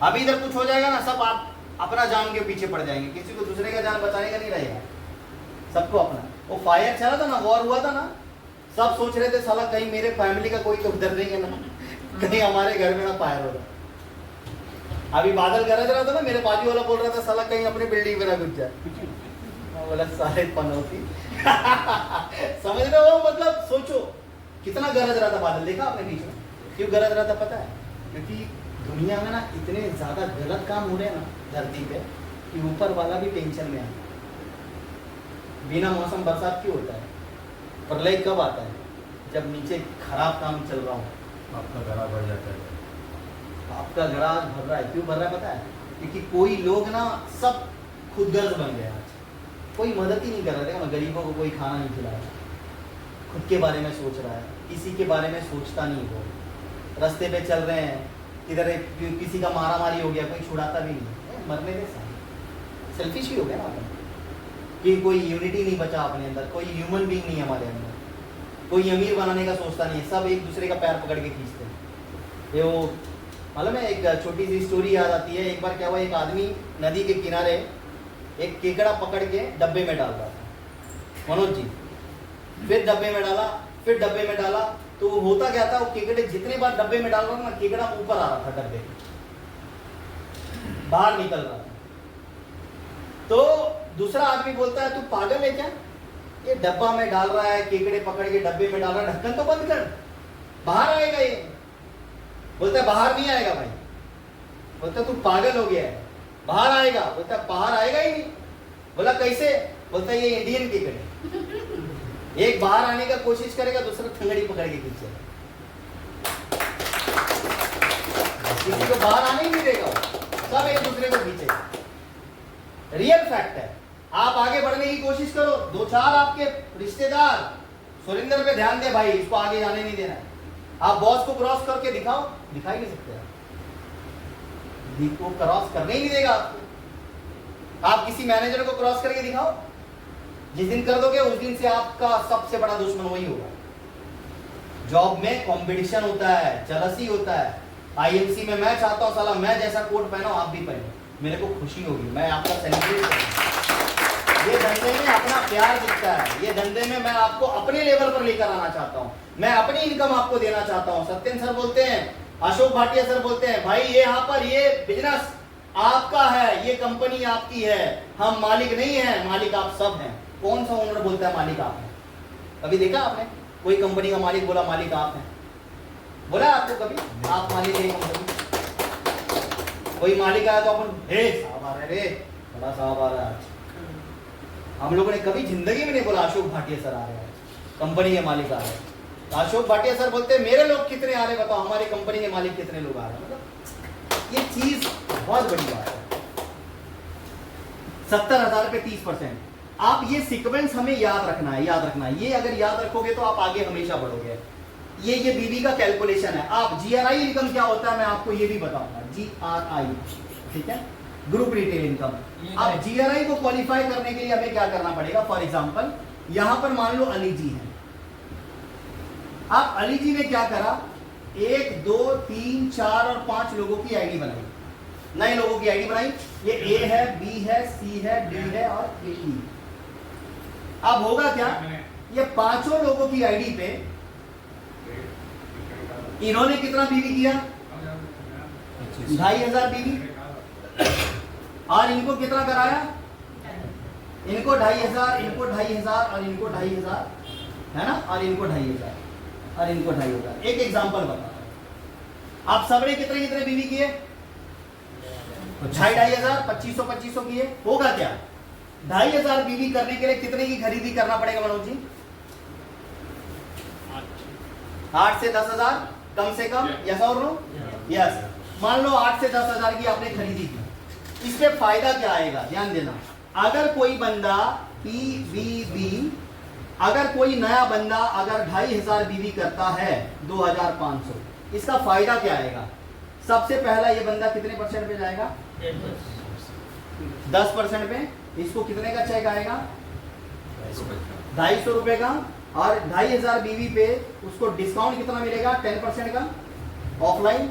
अभी इधर कुछ हो जाएगा ना, सब आप अपना जान के पीछे पड़ जाएंगे, किसी को दूसरे का जान बचाने का नहीं रहेगा, सबको अपना। वो फायर चला था ना, वॉर हुआ था ना, सब सोच रहे थे साला कहीं मेरे फैमिली का कोई तो उधर नहीं है ना, कहीं हमारे घर में ना फायर होगा। अभी बादल गरज रहा था ना, मेरे बाजू वाला बोल रहा था साला कहीं अपने बिल्डिंग में ना घुस जाए। मैं बोला साले पनौती। समझ रहे हो, मतलब सोचो कितना गरज रहा था बादल, देखा आपने बीच में? क्यों गरज रहा था पता है? क्योंकि दुनिया में ना इतने ज्यादा गलत काम हो रहे हैं ना धरती पे कि ऊपर वाला भी टेंशन में है। बिना मौसम बरसात क्यों होता है? प्रलय कब आता है? जब नीचे खराब काम चल रहा हो, आपका घड़ा भर जाता है। आपका घड़ा आज भर रहा है। क्यों भर रहा है पता है? क्योंकि कोई लोग ना सब खुदगर्ज बन गए आज, कोई मदद ही नहीं कर रहा। देखो ना, गरीबों को कोई खाना नहीं खिला रहा, खुद के बारे में सोच रहा है, किसी के बारे में सोचता नहीं। वो रास्ते पे चल रहे हैं, इधर किसी का मारा मारी हो गया, कोई छुड़ाता भी नहीं, मरने के साथ सेल्फिश ही हो गया ना अपन, कि कोई यूनिटी नहीं बचा अपने अंदर, कोई ह्यूमन बीइंग नहीं है हमारे अंदर, कोई अमीर बनाने का सोचता नहीं है, सब एक दूसरे का पैर पकड़ के खींचते हैं। ये वो मालूम है, एक छोटी सी स्टोरी याद आती है। एक बार क्या हुआ, एक आदमी नदी के किनारे एक केकड़ा पकड़ के डब्बे में डाल रहा था, मनोज जी। फिर डब्बे में डाला, फिर डब्बे में डाला, तो होता क्या था, वो केकड़े जितने बार डब्बे में डाल रहा था ना, केकड़ा ऊपर आ रहा था, डब्बे बाहर निकल रहा था। तो दूसरा आदमी बोलता है, तू पागल है क्या, ये डब्बा में डाल रहा है, केकड़े पकड़ के डब्बे में डाल रहा है, ढक्कन तो बंद कर, बाहर आएगा ये। बोलता है बाहर नहीं आएगा भाई। बोलता तू पागल हो गया है, बाहर आएगा। बोलता बाहर आएगा ही नहीं। बोला कैसे? बोलता ये इंडियन केकड़े, एक बाहर आने का कोशिश करेगा, दूसरा थंगड़ी पकड़ के खींचेगा, किसी को बाहर आने ही नहीं देगा, सब एक दूसरे को खींचेगा। रियल फैक्ट है। आप आगे बढ़ने की कोशिश करो, दो चार आपके रिश्तेदार, सुरेंद्र पे ध्यान दे भाई, इसको आगे जाने नहीं देना है। आप बॉस को क्रॉस करके दिखाओ, दिखा ही नहीं सकते आप, वो क्रॉस करने ही नहीं देगा आपको। आप किसी मैनेजर को क्रॉस करके दिखाओ, जिस दिन कर दोगे उस दिन से आपका सबसे बड़ा दुश्मन वही होगा। जॉब में कंपटीशन होता है, जलसी होता है। आईएमसी में मैं चाहता हूं साला मैं जैसा कोट पहनो आप भी पहनो, मेरे को खुशी होगी, मैं आपका सेलिब्रेट करूंगा। ये धंधे में अपना प्यार दिखता है, ये धंधे में मैं आपको अपने लेवल पर लेकर आना चाहता हूं, मैं अपनी इनकम आपको देना चाहता हूं। सत्येंद्र सर बोलते हैं, अशोक भाटिया सर बोलते हैं, भाई ये यहाँ पर ये बिजनेस आपका है, ये कंपनी आपकी है, हम मालिक नहीं है, मालिक आप सब हैं। कौन सा ओनर बोलता है मालिक आप हैं? कभी देखा आपने कोई कंपनी का मालिक बोला मालिक आप हैं? बोला आपको कभी आप मालिक है कंपनी? कोई मालिक आया तो अपन हे साहब आ रहे रे, बड़ा साहब आ रहा है। हम लोगों ने कभी जिंदगी में नहीं बोला अशोक भाटिया सर आ रहे हैं, कंपनी के मालिक आ रहे हैं। अशोक भाटिया सर बोलते हैं मेरे लोग कितने आ रहे हैं बताओ, हमारी कंपनी के मालिक कितने लोग आ रहे हैं। मतलब ये चीज बहुत बड़ी बात है। 70,000 पे 30%। आप ये सीक्वेंस हमें याद रखना है, याद रखना है। ये अगर याद रखोगे तो आप आगे हमेशा बढ़ोगे। ये बीवी का कैलकुलेशन है। आप जीआरआई इनकम क्या होता है मैं आपको ये भी बताऊंगा, जीआरआई, ठीक है, ग्रुप रिटेल इनकम। अब जीआरआई को क्वालिफाई करने के लिए हमें क्या करना पड़ेगा? फॉर एग्जांपल यहां पर मान लो अली जी है। अब अली जी ने क्या करा, 1 2 3 4 और 5 लोगों की आईडी बनाई, नए लोगों की आईडी बनाई। ये ए है, बी है, सी है, डी है और ई। अब होगा क्या, ये पांचों लोगों की आईडी पे इन्होंने कितना बीवी किया? 2,500 बीवी। और इनको कितना कराया? इनको 2,500, इनको 2,500 और इनको 2,500, है ना, और इनको 2,500 और इनको 2,500। एक एग्जांपल बता, आप सबने कितने कितने बीवी किए? 2,500, 2,500 किए। होगा क्या, 2,500 बीवी करने के लिए कितने की खरीदी करना पड़ेगा मनोज जी? 8 से 10,000 कम से कम, यस और नो? यस। मान लो 8 से 10,000 की आपने खरीदी की। इससे फायदा क्या आएगा, ध्यान देना। अगर कोई बंदा पीवीबी, अगर कोई नया बंदा अगर 2,500 बीवी करता है 2,500, इसका फायदा क्या आएगा? सबसे पहला ये बंदा कितने परसेंट पे जाएगा? 10% पे। इसको कितने का चेक आएगा? 250 रुपए का। और 2,500 बीवी पे उसको डिस्काउंट कितना मिलेगा? 10% का ऑफलाइन।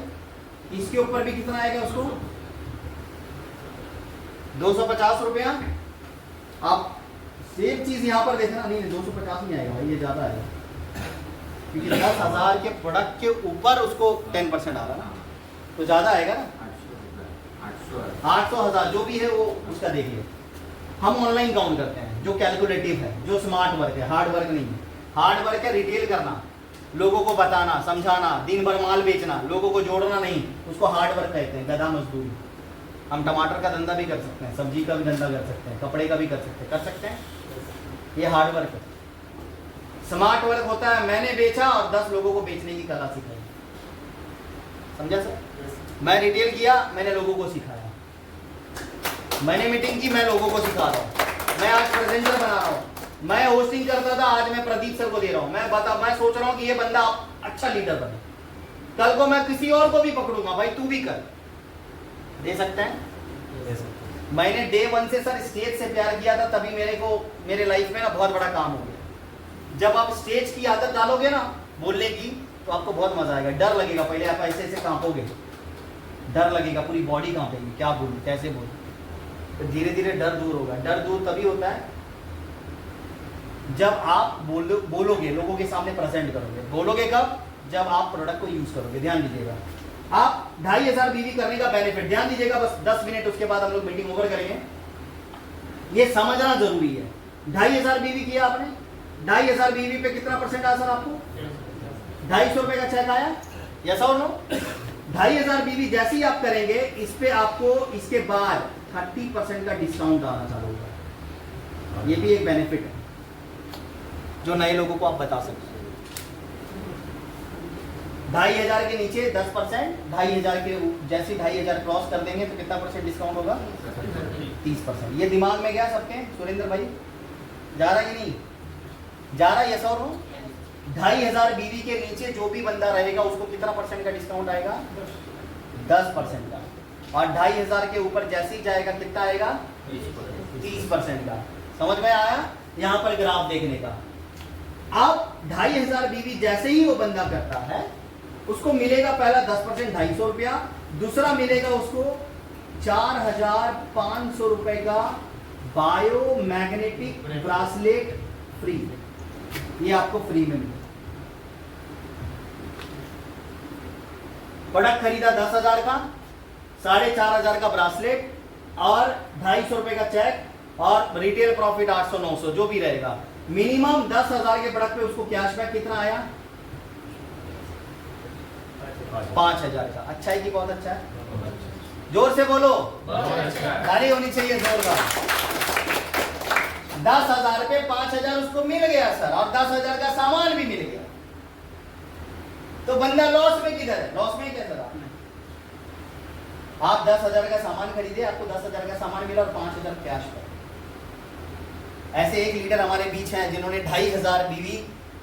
इसके ऊपर भी कितना आएगा उसको? 250 रुपया। आप सेम चीज यहाँ पर देखना नहीं, 250 नहीं आएगा भाई, ये ज्यादा आएगा, क्योंकि 10,000 के प्रोडक्ट के ऊपर उसको 10% आ रहा है ना, तो ज्यादा आएगा ना। 800,000 जो भी है वो उसका देखिए। हम ऑनलाइन काउंट करते हैं, जो कैलकुलेटिव है, जो स्मार्ट वर्क है, हार्ड वर्क नहीं है। हार्ड वर्क है रिटेल करना, लोगों को बताना, समझाना, दिन भर माल बेचना, लोगों को जोड़ना नहीं, उसको हार्ड वर्क कहते हैं, गधा मजदूरी। हम टमाटर का धंधा भी कर सकते हैं, सब्जी का भी धंधा कर सकते हैं, कपड़े का भी कर सकते हैं, ये हार्ड वर्क है। स्मार्ट वर्क होता है मैंने बेचा और 10 लोगों को बेचने की कला सिखाई। समझा सर? मैं रिटेल किया, मैंने लोगों को सिखाया, मैंने मीटिंग की, मैं लोगों को सिखा रहा हूँ, मैं आज प्रेजेंटर बना रहा हूँ, मैं होस्टिंग करता था, आज मैं प्रदीप सर को दे रहा हूँ। मैं सोच रहा हूँ कि ये बंदा अच्छा लीडर बने, कल को मैं किसी और को भी पकड़ूंगा, भाई तू भी कर, दे सकते हैं। मैंने डे 1 से सर स्टेज से प्यार किया था, तभी मेरे लाइफ में ना बहुत बड़ा काम हो गया। जब आप स्टेज की आदत डालोगे ना बोलने की, तो आपको बहुत मजा आएगा। डर लगेगा, पहले आप ऐसे ऐसे कांपोगे, डर लगेगा, पूरी बॉडी कांपेगी, क्या बोलूं कैसे बोलूं, तो धीरे धीरे डर दूर होगा। डर दूर तभी होता है जब आप बोलोगे, लोगों के सामने प्रेजेंट करोगे। बोलोगे कब? जब आप प्रोडक्ट को यूज करोगे। ध्यान दीजिएगा, आप 2,500 बीवी करने का बेनिफिट ध्यान दीजिएगा, बस 10 मिनट, उसके बाद हम लोग मीटिंग ओवर करेंगे। ये समझना जरूरी है। 2,500 बीवी किया आपने, 2,500 बीवी पे कितना परसेंट आया सर आपको? 250 रुपए का चेक आया, यस और नो? 2,500 बीवी जैसे ही आप करेंगे, इस पे आपको इसके बाद 30% का डिस्काउंट आना चालू होगा। ये भी एक बेनिफिट है जो नए लोगों को आप बता सकते हैं। 2,500 के नीचे 10%, 2,500 के जैसे 2,500 क्रॉस कर देंगे तो कितना परसेंट डिस्काउंट होगा? 30%। ये दिमाग में गया सबके? सुरेंद्र भाई जा रहा है कि नहीं जा रहा? यस और नो? 2,500 बीवी के नीचे जो भी बंदा रहेगा उसको कितना परसेंट का डिस्काउंट आएगा? 10% का। और 2,500 के ऊपर जैसे ही जाएगा कितना आएगा? 30% का। समझ में आया? यहाँ पर ग्राफ देखने का। अब 2,500 बीवी जैसे ही वो बंदा करता है, उसको मिलेगा पहला 10% 250 रुपया, दूसरा मिलेगा उसको 4,500 रुपए का बायोमैग्नेटिक ब्रासलेट फ्री। ये आपको फ्री में मिलेगा। प्रोडक्ट खरीदा 10,000 का, 4,500 का ब्रासलेट और 250 रुपए का चेक और रिटेल प्रॉफिट 800-900 जो भी रहेगा। मिनिमम 10,000 के प्रोडक्ट पे उसको कैशबैक कितना आया? 5,000 का। अच्छा है कि बहुत अच्छा है? जोर से बोलो, ताली होनी चाहिए जोरदार। 10,000 पे 5,000 उसको मिल गया सर, और 10,000 का सामान भी मिल गया, तो बंदा लॉस में किधर है? लॉस में क्या सर? आप 10,000 का सामान खरीदे, आपको 10,000 का सामान मिला और 5,000 कैश पर। ऐसे एक लीडर हमारे बीच हैं जिन्होंने 2,500 बीवी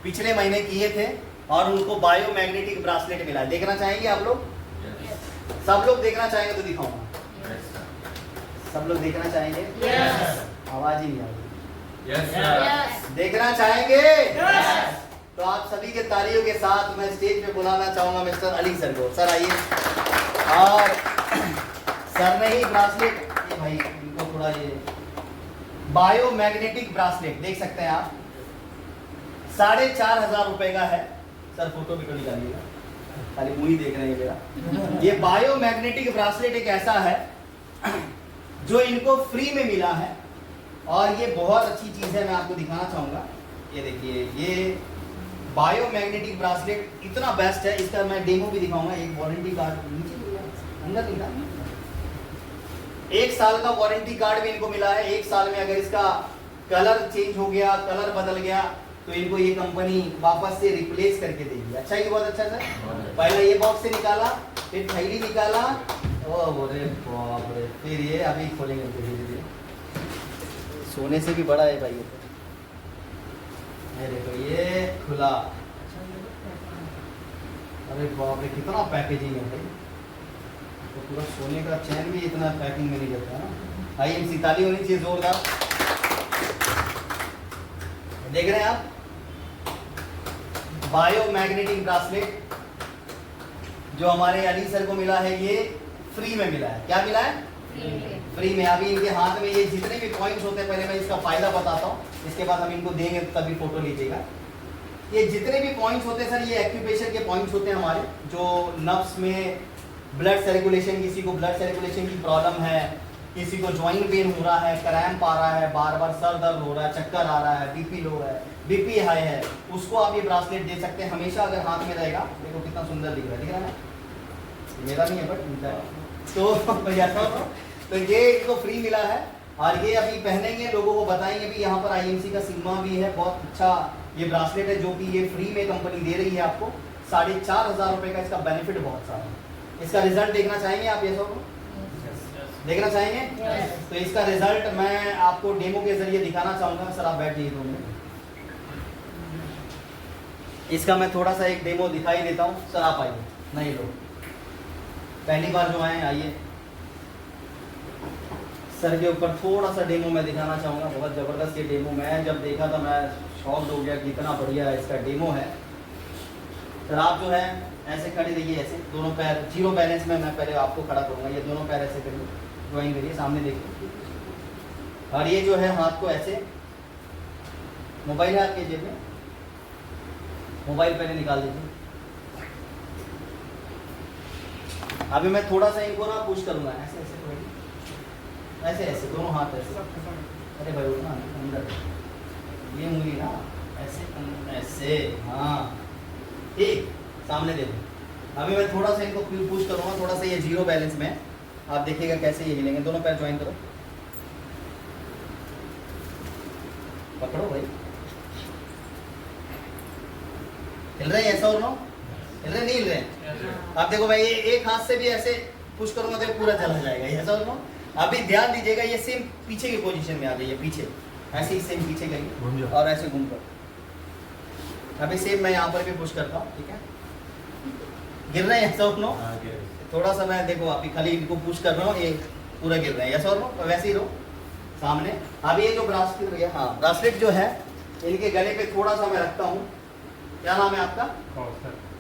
पिछले महीने किए थे और उनको बायोमैग्नेटिक ब्रासलेट मिला। देखना चाहेंगे आप लोग? सब लोग देखना चाहेंगे तो दिखाऊंगा। सब लोग देखना चाहेंगे? आवाज ही नहीं आ रही। देखना चाहेंगे? तो आप सभी के तालियों के साथ मैं स्टेज पे बुलाना चाहूंगा मिस्टर अली सर को। सर आइए। और सर ने ही ब्रासलेट, ये भाई इनको थोड़ा ये बायोमैग्नेटिक ब्रासलेट देख सकते हैं आप, 4,500 रुपए का है। सर फोटो भी तो निकालिएगा, खाली मुंह ही देख रहे हैं मेरा। ये बायोमैग्नेटिक ब्रासलेट एक ऐसा है जो इनको फ्री में मिला है और ये बहुत अच्छी चीज है, मैं आपको दिखाना चाहूंगा। ये देखिए, ये बायोमैग्नेटिक ब्रासलेट इतना बेस्ट है, इसका मैं डेमो भी दिखाऊंगा। एक वारंटी कार्ड नीचे अंदर नहीं था, 1 साल का वारंटी कार्ड भी इनको मिला है। 1 साल में अगर इसका कलर चेंज हो गया, कलर बदल गया, तो इनको ये कंपनी वापस से रिप्लेस करके देगी। अच्छा ये बहुत अच्छा सर। पहले ये बॉक्स से निकाला, फिर थैली निकाला, अरे बाप रे, फिर ये अभी खोलेंगे धीरे धीरे। सोने से भी बड़ा है भाई ये। देखो ये खुला, अरे बाप रे कितना पैकेजिंग है भाई। तो पूरा सोने का चैन भी इतना पैकिंग में नहीं करता ना। IMC ताली होनी चाहिए जोरदार। देख रहे हैं आप, बायोमैग्नेटिक ब्रासलेट जो हमारे अली सर को मिला है, ये फ्री में मिला है। क्या मिला है? फ्री में। अभी इनके हाथ में ये जितने भी पॉइंट्स होते हैं, पहले मैं इसका फायदा बताता हूँ, इसके बाद हम इनको देंगे तभी फोटो लीजिएगा। ये जितने भी पॉइंट्स होते हैं सर, ये एक्यूप्रेशर के पॉइंट्स होते हैं हमारे, जो नर्व्स में ब्लड सर्कुलेशन, किसी को ब्लड सर्कुलेशन की प्रॉब्लम है, किसी को जॉइंट पेन हो रहा है, क्रैम्प आ रहा है, बार बार सर दर्द हो रहा है, चक्कर आ रहा है, बीपी लो है, बीपी हाई है, उसको आप ये ब्रासलेट दे सकते हैं हमेशा अगर हाथ में रहेगा। देखो कितना सुंदर दिख रहा है ना, मेरा नहीं है बट इनका है। तो ये इनको फ्री मिला है और ये अभी पहनेंगे, लोगों को बताएंगे भी यहाँ पर आईएमसी का सिग्मा भी है, बहुत अच्छा ये ब्रासलेट है जो कि ये फ्री में कंपनी दे रही है आपको। 4,500 रुपये का इसका बेनिफिट बहुत सारा है। इसका रिजल्ट देखना चाहेंगे आप? ये सब देखना चाहेंगे? तो इसका रिजल्ट मैं आपको डेमो के जरिए दिखाना चाहूँगा। सर आप बैठ जाइए 2 मिनट, इसका मैं थोड़ा सा एक डेमो दिखाई देता हूँ। सर आप आइए, नहीं लोग पहली बार जो आए आइए, सर के ऊपर थोड़ा सा डेमो मैं दिखाना चाहूँगा। बहुत ज़बरदस्त ये डेमो, मैं जब देखा था मैं शॉक हो गया कि इतना बढ़िया इसका डेमो है। सर आप जो है ऐसे खड़े रहिए, ऐसे दोनों पैर जीरो बैलेंस में मैं पहले आपको खड़ा करूँगा। ये दोनों पैर ऐसे करिए, ड्राइंग करिए, सामने देखिए, और ये जो है हाथ को ऐसे, मोबाइल है आपके जेब में, मोबाइल पहले निकाल दीजिए। अभी मैं थोड़ा सा इनको ना पुश करूँगा, ऐसे ऐसे ऐसे ऐसे दोनों हाथ ऐसे, अरे भाई उठना अंदर, ये उंगली ना ऐसे ऐसे, हाँ ठीक, सामने देखो। अभी मैं थोड़ा सा इनको पुश करूँगा, थोड़ा सा ये जीरो बैलेंस में, आप देखिएगा कैसे ये हिलेंगे। दोनों पैर ज्वाइन करो, पकड़ो भाई, हिल रहे हैं ऐसा और नो? हिल रहे नहीं हिल रहे? आप देखो भाई, ये एक हाथ से भी ऐसे पुश करूँगा तो पूरा चला जाएगा, ऐसा और नो? अभी ध्यान दीजिएगा, ये सेम पीछे की पोजीशन में आ जाइए, पीछे ऐसे ही सेम पीछे करिए और ऐसे घूम कर। अभी सेम मैं यहाँ पर भी पुश करता हूँ, ठीक है? गिर रहे हैं ऐसा और नो? थोड़ा सा मैं देखो अभी खाली इनको पुश कर रहा हूँ, ये पूरा गिर रहे हैं ऐसा और नो? वैसे ही रहो सामने। अभी ये जो ब्रासलेट भैया, हाँ ब्रासलेट जो है इनके गले पे थोड़ा सा मैं रखता हूँ। क्या नाम है आपका?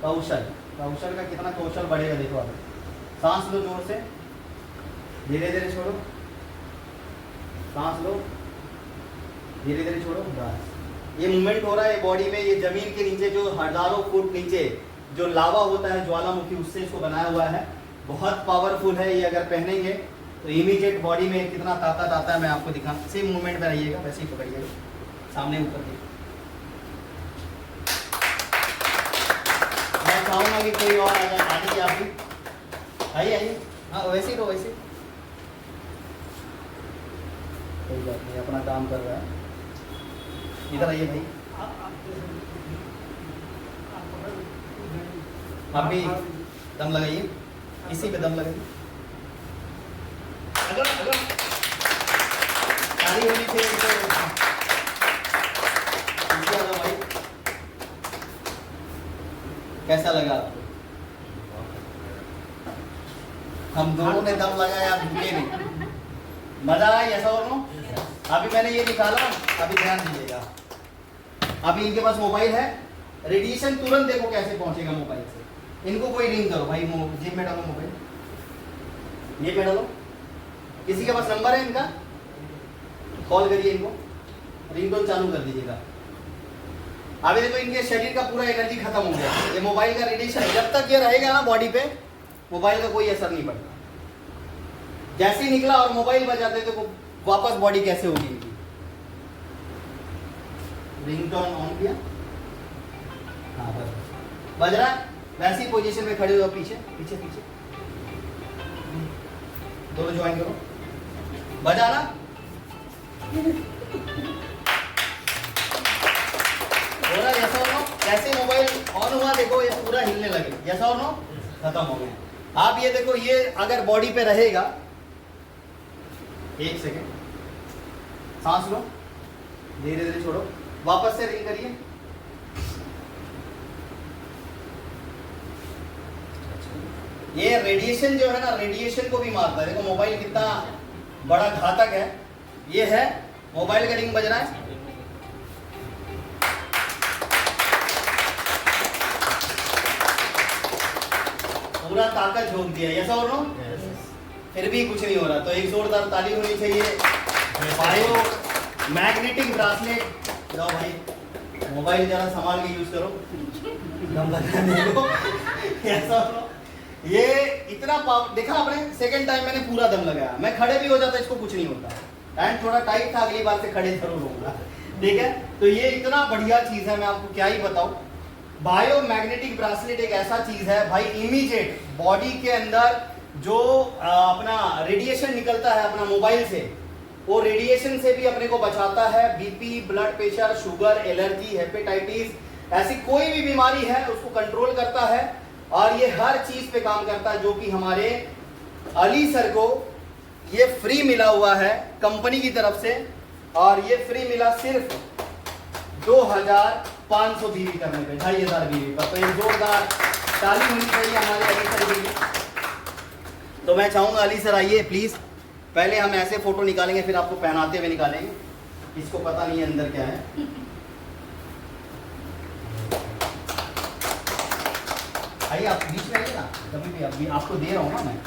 कौशल। कौशल का कितना कौशल बढ़ेगा देखो। अभी सांस लो जोर से, धीरे धीरे छोड़ो, सांस लो, धीरे धीरे छोड़ो, बस। ये मूवमेंट हो रहा है बॉडी में, ये जमीन के नीचे जो हजारों फुट नीचे जो लावा होता है ज्वालामुखी, उससे इसको बनाया हुआ है। बहुत पावरफुल है ये, अगर पहनेंगे तो इमीडिएट बॉडी में कितना ताकत आता है मैं आपको दिखा। सेम मूवमेंट में रहिएगा, वैसे ही पकड़िएगा, सामने ऊपर देखिए। मैं चाहूँगा कि कोई और आ जाए, आगे आप भी आइए आइए, हाँ वैसे ही रहो, वैसे ही, कोई बात नहीं, अपना काम कर रहा है। इधर आइए भाई, आप भी दम लगाइए, इसी पे दम लगाइए। ताली होनी चाहिए भाई। कैसा लगा आपको? हम दोनों ने दम लगाया, आप झुके नहीं। मजा आया ऐसा और नो? अभी मैंने ये निकाला, अभी ध्यान दीजिएगा। अभी इनके पास मोबाइल है, रेडिएशन तुरंत देखो कैसे पहुंचेगा मोबाइल से। इनको कोई रिंग करो भाई, जेब में डालो मोबाइल, ये में डालो। किसी के पास नंबर है इनका, कॉल करिए इनको, रिंगटोन चालू कर दीजिएगा। अभी देखो इनके शरीर का पूरा एनर्जी खत्म हो गया। ये मोबाइल का रेडिएशन जब तक ये रहेगा ना बॉडी पे, मोबाइल का कोई असर नहीं पड़ता। जैसे ही निकला और मोबाइल बजाते तो वापस बॉडी कैसे होगी इनकी। रिंगटोन ऑन किया, हाँ बस बज रहा है। वैसी पोजीशन में खड़े हो, पीछे पीछे पीछे, दोनों ज्वाइन करो, बजा ना। हो रहा है ऐसा हो नो? जैसे मोबाइल ऑन हुआ देखो ये पूरा हिलने लगे, ऐसा हो नो? खत्म हो गया। आप ये देखो, ये अगर बॉडी पे रहेगा, एक सेकेंड, सांस लो, धीरे धीरे छोड़ो, वापस से रिंग करिए। ये रेडिएशन जो है ना, रेडिएशन को भी मारता है। देखो मोबाइल कितना बड़ा घातक है। ये है मोबाइल का रिंग बज रहा है, पूरा ताकत झोंक दिया, ऐसा और नो? फिर भी कुछ नहीं हो रहा, तो एक जोरदार ताली होनी चाहिए। बायो मैग्नेटिक ब्रासलेट, जाओ भाई मोबाइल जरा संभाल के यूज करो, दम लगाने को ऐसा हो। ये इतना देखा आपने, सेकंड टाइम मैंने पूरा दम लगाया, मैं खड़े भी हो जाता इसको कुछ नहीं होता। एंड थोड़ा टाइट था, अगली बार से खड़े जरूर होगा, ठीक है। तो ये इतना बढ़िया चीज है, मैं आपको क्या ही बताऊं। बायो मैग्नेटिक ब्रासलेट एक ऐसा चीज है भाई, इमीडिएट बॉडी के अंदर जो अपना रेडिएशन निकलता है अपना मोबाइल से, वो रेडिएशन से भी अपने को बचाता है। BP, blood pressure, sugar, allergy, hepatitis, ऐसी कोई भी बीमारी है उसको कंट्रोल करता है। और ये हर चीज पे काम करता है, जो कि हमारे अली सर को ये फ्री मिला हुआ है कंपनी की तरफ से। और ये फ्री मिला सिर्फ 2500 बीवी करने पे, 2500 बीवी पर। तो ये जोरदार ताली होनी चाहिए हमारे अली सर के लिए। तो मैं चाहूंगा अली सर आइए प्लीज। पहले हम ऐसे फोटो निकालेंगे, फिर आपको पहनाते हुए निकालेंगे, इसको पता नहीं है अंदर क्या है। आइए आप बीच में आइए ना, कभी भी अभी आपको दे रहा हूँ ना मैं,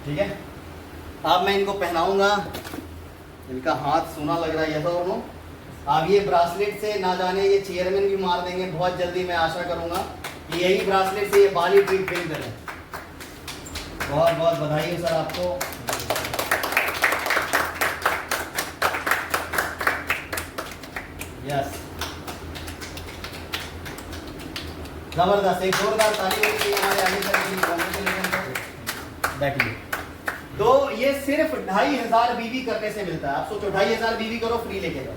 ठीक है। अब मैं इनको पहनाऊंगा, इनका हाथ सोना लग रहा है, ऐसा दोनों। अब ये ब्रासलेट से ना जाने ये चेयरमैन भी मार देंगे बहुत जल्दी, मैं आशा करूंगा कि यही ब्रासलेट से ये बाली ट्रीट विन करें। बहुत बहुत बधाई हो सर आपको। यस, जबरदस्त, एक जोरदार ताली होनी चाहिए हमारे आगे सर के लिए। कांग्रेचुलेशन सर, बैठिए। तो ये सिर्फ 2500 बीवी करने से मिलता है। आप सोचो 2500 बीवी करो, फ्री लेके जाओ।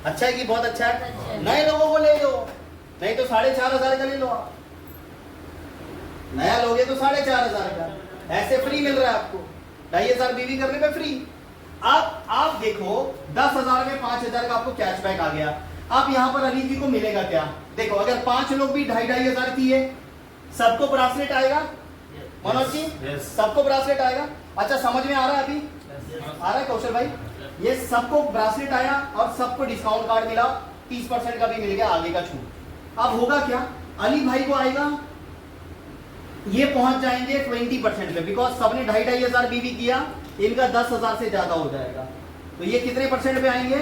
अच्छा है कि बहुत अच्छा है। नए लोगों को ले लो, नहीं तो 4500 का ले लो आप। नया लोगे तो 4500 का, ऐसे फ्री मिल रहा है आपको। 2500 बीवी करने पे फ्री। अब आप देखो 10,000 में 5,000 का आपको कैशबैक आ गया। अब यहाँ पर अली जी को मिलेगा क्या? देखो अगर 5 लोग भी 2,500 किए, सबको ब्रासलेट आएगा। मनोज जी, सबको ब्रासलेट आएगा। अच्छा समझ में आ रहा है अभी? आ रहा है कौशल भाई? ये सबको ब्रासलेट आया और सबको डिस्काउंट कार्ड मिला, 30% का भी मिल गया आगे का छूट। अब होगा क्या, अली भाई को आएगा, ये पहुंच जाएंगे 20% पे, बिकॉज सबने 2,500 बीवी किया, इनका 10,000 से ज्यादा हो जाएगा। तो ये कितने परसेंट पे आएंगे?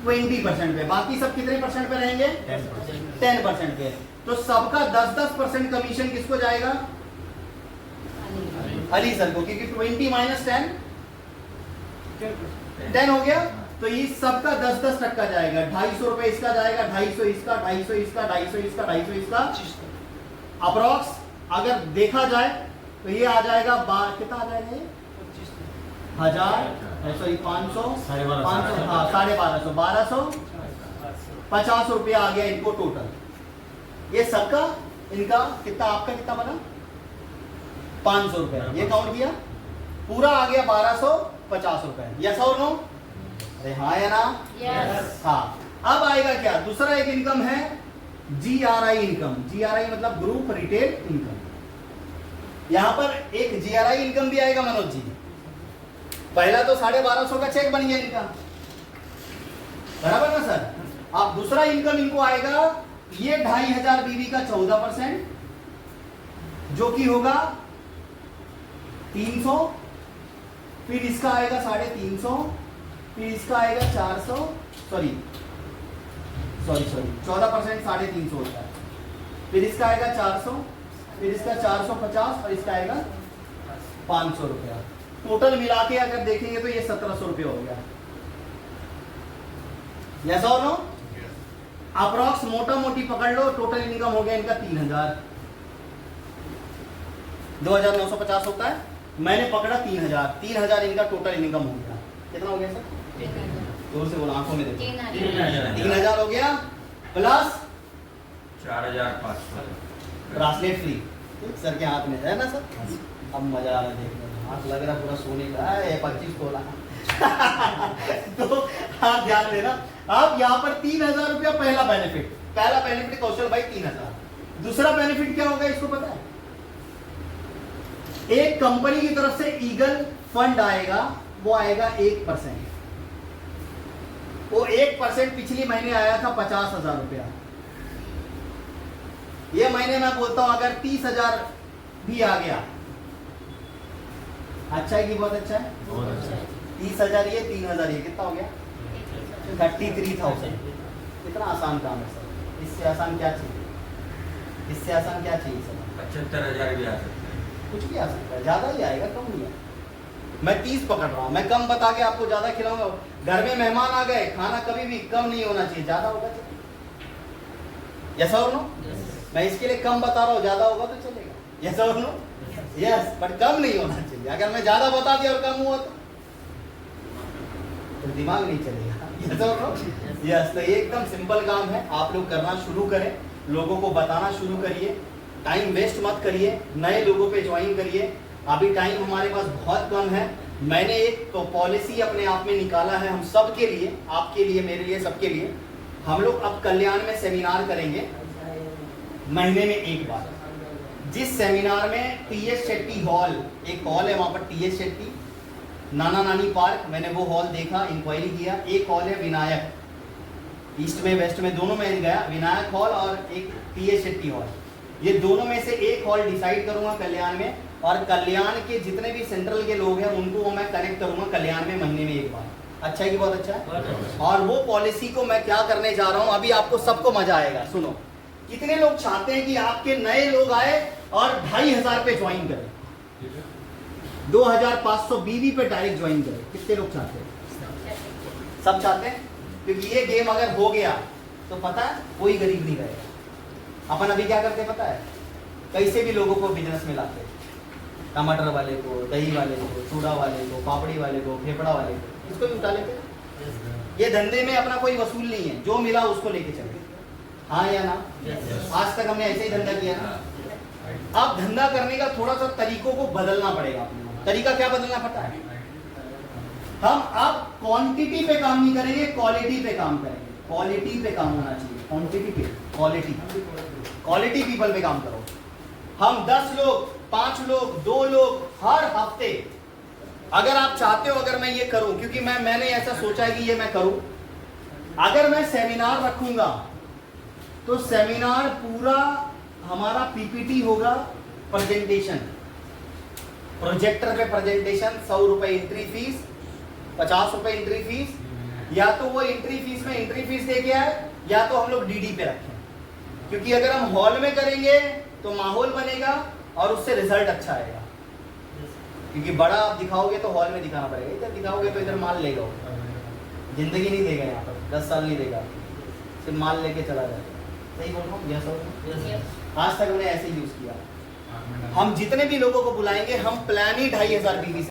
20% पे। बाकी सब कितने परसेंट पे रहेंगे? 10% पे। तो सबका 10% कमीशन किसको जाएगा? अली सर को, क्योंकि 20 माइनस 10 हो गया। तो ये सबका 10% जाएगा। 250 रुपए इसका जाएगा, 250 इसका, 250 इसका, 250 इसका, 250 इसका। अप्रॉक्स अगर देखा जाए तो ये आ जाएगा कितना आ जाएगा? 1000 सॉरी 500 500 हाँ 1250 1250 रुपया आ गया इनको टोटल। ये सबका इनका कितना, आपका कितना बना? 500 रुपया। ये काउंट किया, पूरा आ गया 1250 रुपए। यस और नो? अरे हाँ या ना? यस। हाँ। अब आएगा क्या, दूसरा एक इनकम है GRI इनकम। GRI मतलब ग्रुप रिटेल इनकम। यहां पर एक GRI इनकम भी आएगा मनोज जी। पहला तो 1250 का चेक बन गया इनका, बराबर ना सर? अब दूसरा इनकम इनको आएगा, ये 2,500 बीवी का 14%, जो कि होगा 300, फिर इसका आएगा 350, फिर इसका आएगा 400, सॉरी 14% 350 होता है। फिर इसका आएगा 400, फिर इसका 450 और इसका आएगा 500 रुपया। टोटल मिला के अगर देखेंगे तो ये 1700 रुपये हो गया। यस और नो? अप्रॉक्स मोटा मोटी पकड़ लो, टोटल इनकम हो गया इनका 3,000। 2,950 होता है, मैंने पकड़ा 3,000। 3,000 इनका टोटल इनकम हो गया। कितना हो गया सर? जोर से बोलो, आंखों में देखो। 3,000 हो गया, प्लस 4,500 ब्रासलेट फ्री सर के हाथ में है ना सर? अब मजा आ रहा है देखने में, हाथ लग रहा पूरा सोने का है। 25 तोला तो आप ध्यान देना। अब यहाँ पर 3,000 रुपया पहला बेनिफिट कौशल भाई 3,000। दूसरा बेनिफिट क्या होगा इसको पता है? एक कंपनी की तरफ से ईगल फंड आएगा, वो आएगा 1%। वो 1% पिछली महीने आया था 50,000 रुपया। ये महीने में बोलता हूँ अगर 30,000 भी आ गया, अच्छा है कि बहुत अच्छा है? बहुत अच्छा है। 30,000 ये 3,000 ये कितना हो गया? 33,000। कितना आसान काम है सर, इससे आसान क्या चाहिए? इससे आसान क्या चाहिए सर? 75,000 भी आ सकता है। कुछ भी आ सकता है, ज्यादा ही आएगा, कम नहीं है। मैं 30 पकड़ रहा हूँ, मैं कम बता के आपको ज्यादा खिलाऊंगा। घर में मेहमान आ गए, खाना कभी भी कम नहीं होना चाहिए, ज्यादा होगा चलेगा। यस और नो? मैं इसके लिए कम बता रहा हूँ, ज्यादा होगा तो चलेगा। यस और नो? यस, बट कम नहीं होना चाहिए। अगर मैं ज्यादा बता दिया और कम हुआ तो दिमाग नहीं चलेगा। यस और नो? यस, तो ये एकदम सिंपल काम है, आप लोग करना शुरू करें, लोगों को बताना शुरू करिए, टाइम वेस्ट मत करिए, नए लोगों पे ज्वाइन करिए। अभी टाइम हमारे पास बहुत कम है। मैंने एक तो पॉलिसी अपने आप में निकाला है, हम सब के लिए, आपके लिए, मेरे लिए, सबके लिए। हम लोग अब कल्याण में सेमिनार करेंगे महीने में एक बार। जिस सेमिनार में टीएस शेट्टी हॉल, एक हॉल है वहाँ पर टीएस शेट्टी, नाना नानी पार्क, मैंने वो हॉल देखा, इंक्वायरी किया। एक हॉल है विनायक, ईस्ट में वेस्ट में दोनों में गया, विनायक हॉल और एक टीएस शेट्टी हॉल। ये दोनों में से एक हॉल डिसाइड करूंगा कल्याण में, और कल्याण के जितने भी सेंट्रल के लोग हैं उनको मैं कनेक्ट करूंगा कल्याण में महीने में एक बार। अच्छा है कि बहुत अच्छा है? और वो पॉलिसी को मैं क्या करने जा रहा हूं, अभी आपको सबको मजा आएगा। सुनो, कितने लोग चाहते हैं कि आपके नए लोग आए और 2,500 पे ज्वाइन करें, 2,500 बीवी पे डायरेक्ट ज्वाइन करें? कितने लोग चाहते हैं? सब चाहते हैं, क्योंकि ये गेम अगर हो गया तो पता है कोई गरीब नहीं रहेगा। अपन अभी क्या करते हैं पता है? कैसे भी लोगों को बिजनेस में लाते हैं, टमाटर वाले को, दही वाले को, चूड़ा वाले को, पापड़ी वाले को, फेफड़ा वाले को, इसको भी उठा लेते हैं। ये धंधे में अपना कोई वसूल नहीं है, जो मिला उसको लेके चले। हाँ या ना? आज तक हमने ऐसे ही धंधा किया ना। अब धंधा करने का थोड़ा सा तरीकों को बदलना पड़ेगा अपने। तरीका क्या बदलना पड़ता है? हम अब क्वांटिटी पे काम नहीं करेंगे, क्वालिटी पे काम करेंगे। क्वालिटी पे काम होना चाहिए, क्वांटिटी पे क्वालिटी। क्वालिटी पीपल पे काम करो। हम 10 लोग, 5 लोग, 2 लोग हर हफ्ते, अगर आप चाहते हो, अगर मैं ये करूं, क्योंकि मैंने ऐसा सोचा है कि ये मैं करूं, अगर मैं सेमिनार रखूंगा तो सेमिनार पूरा हमारा पीपीटी होगा, प्रेजेंटेशन, प्रोजेक्टर पे प्रेजेंटेशन, 100 रुपए एंट्री फीस, 50 रुपए एंट्री फीस। या तो वो एंट्री फीस में एंट्री फीस दे के आए, या तो हम लोग डीडी पे रखें। क्योंकि अगर हम हॉल में करेंगे तो माहौल बनेगा और उससे रिजल्ट अच्छा आएगा। क्योंकि बड़ा आप दिखाओगे तो हॉल में दिखाना पड़ेगा, इधर दिखाओगे तो इधर माल लेगा, जिंदगी नहीं देगा, यहाँ पर 10 साल नहीं देगा, सिर्फ माल लेके चला जाएगा। सही बोल रहा हूँ? यस। आज तक हमने ऐसे यूज किया। हम जितने भी लोगों को बुलाएंगे, हम प्लान ही 2,500 बीवी से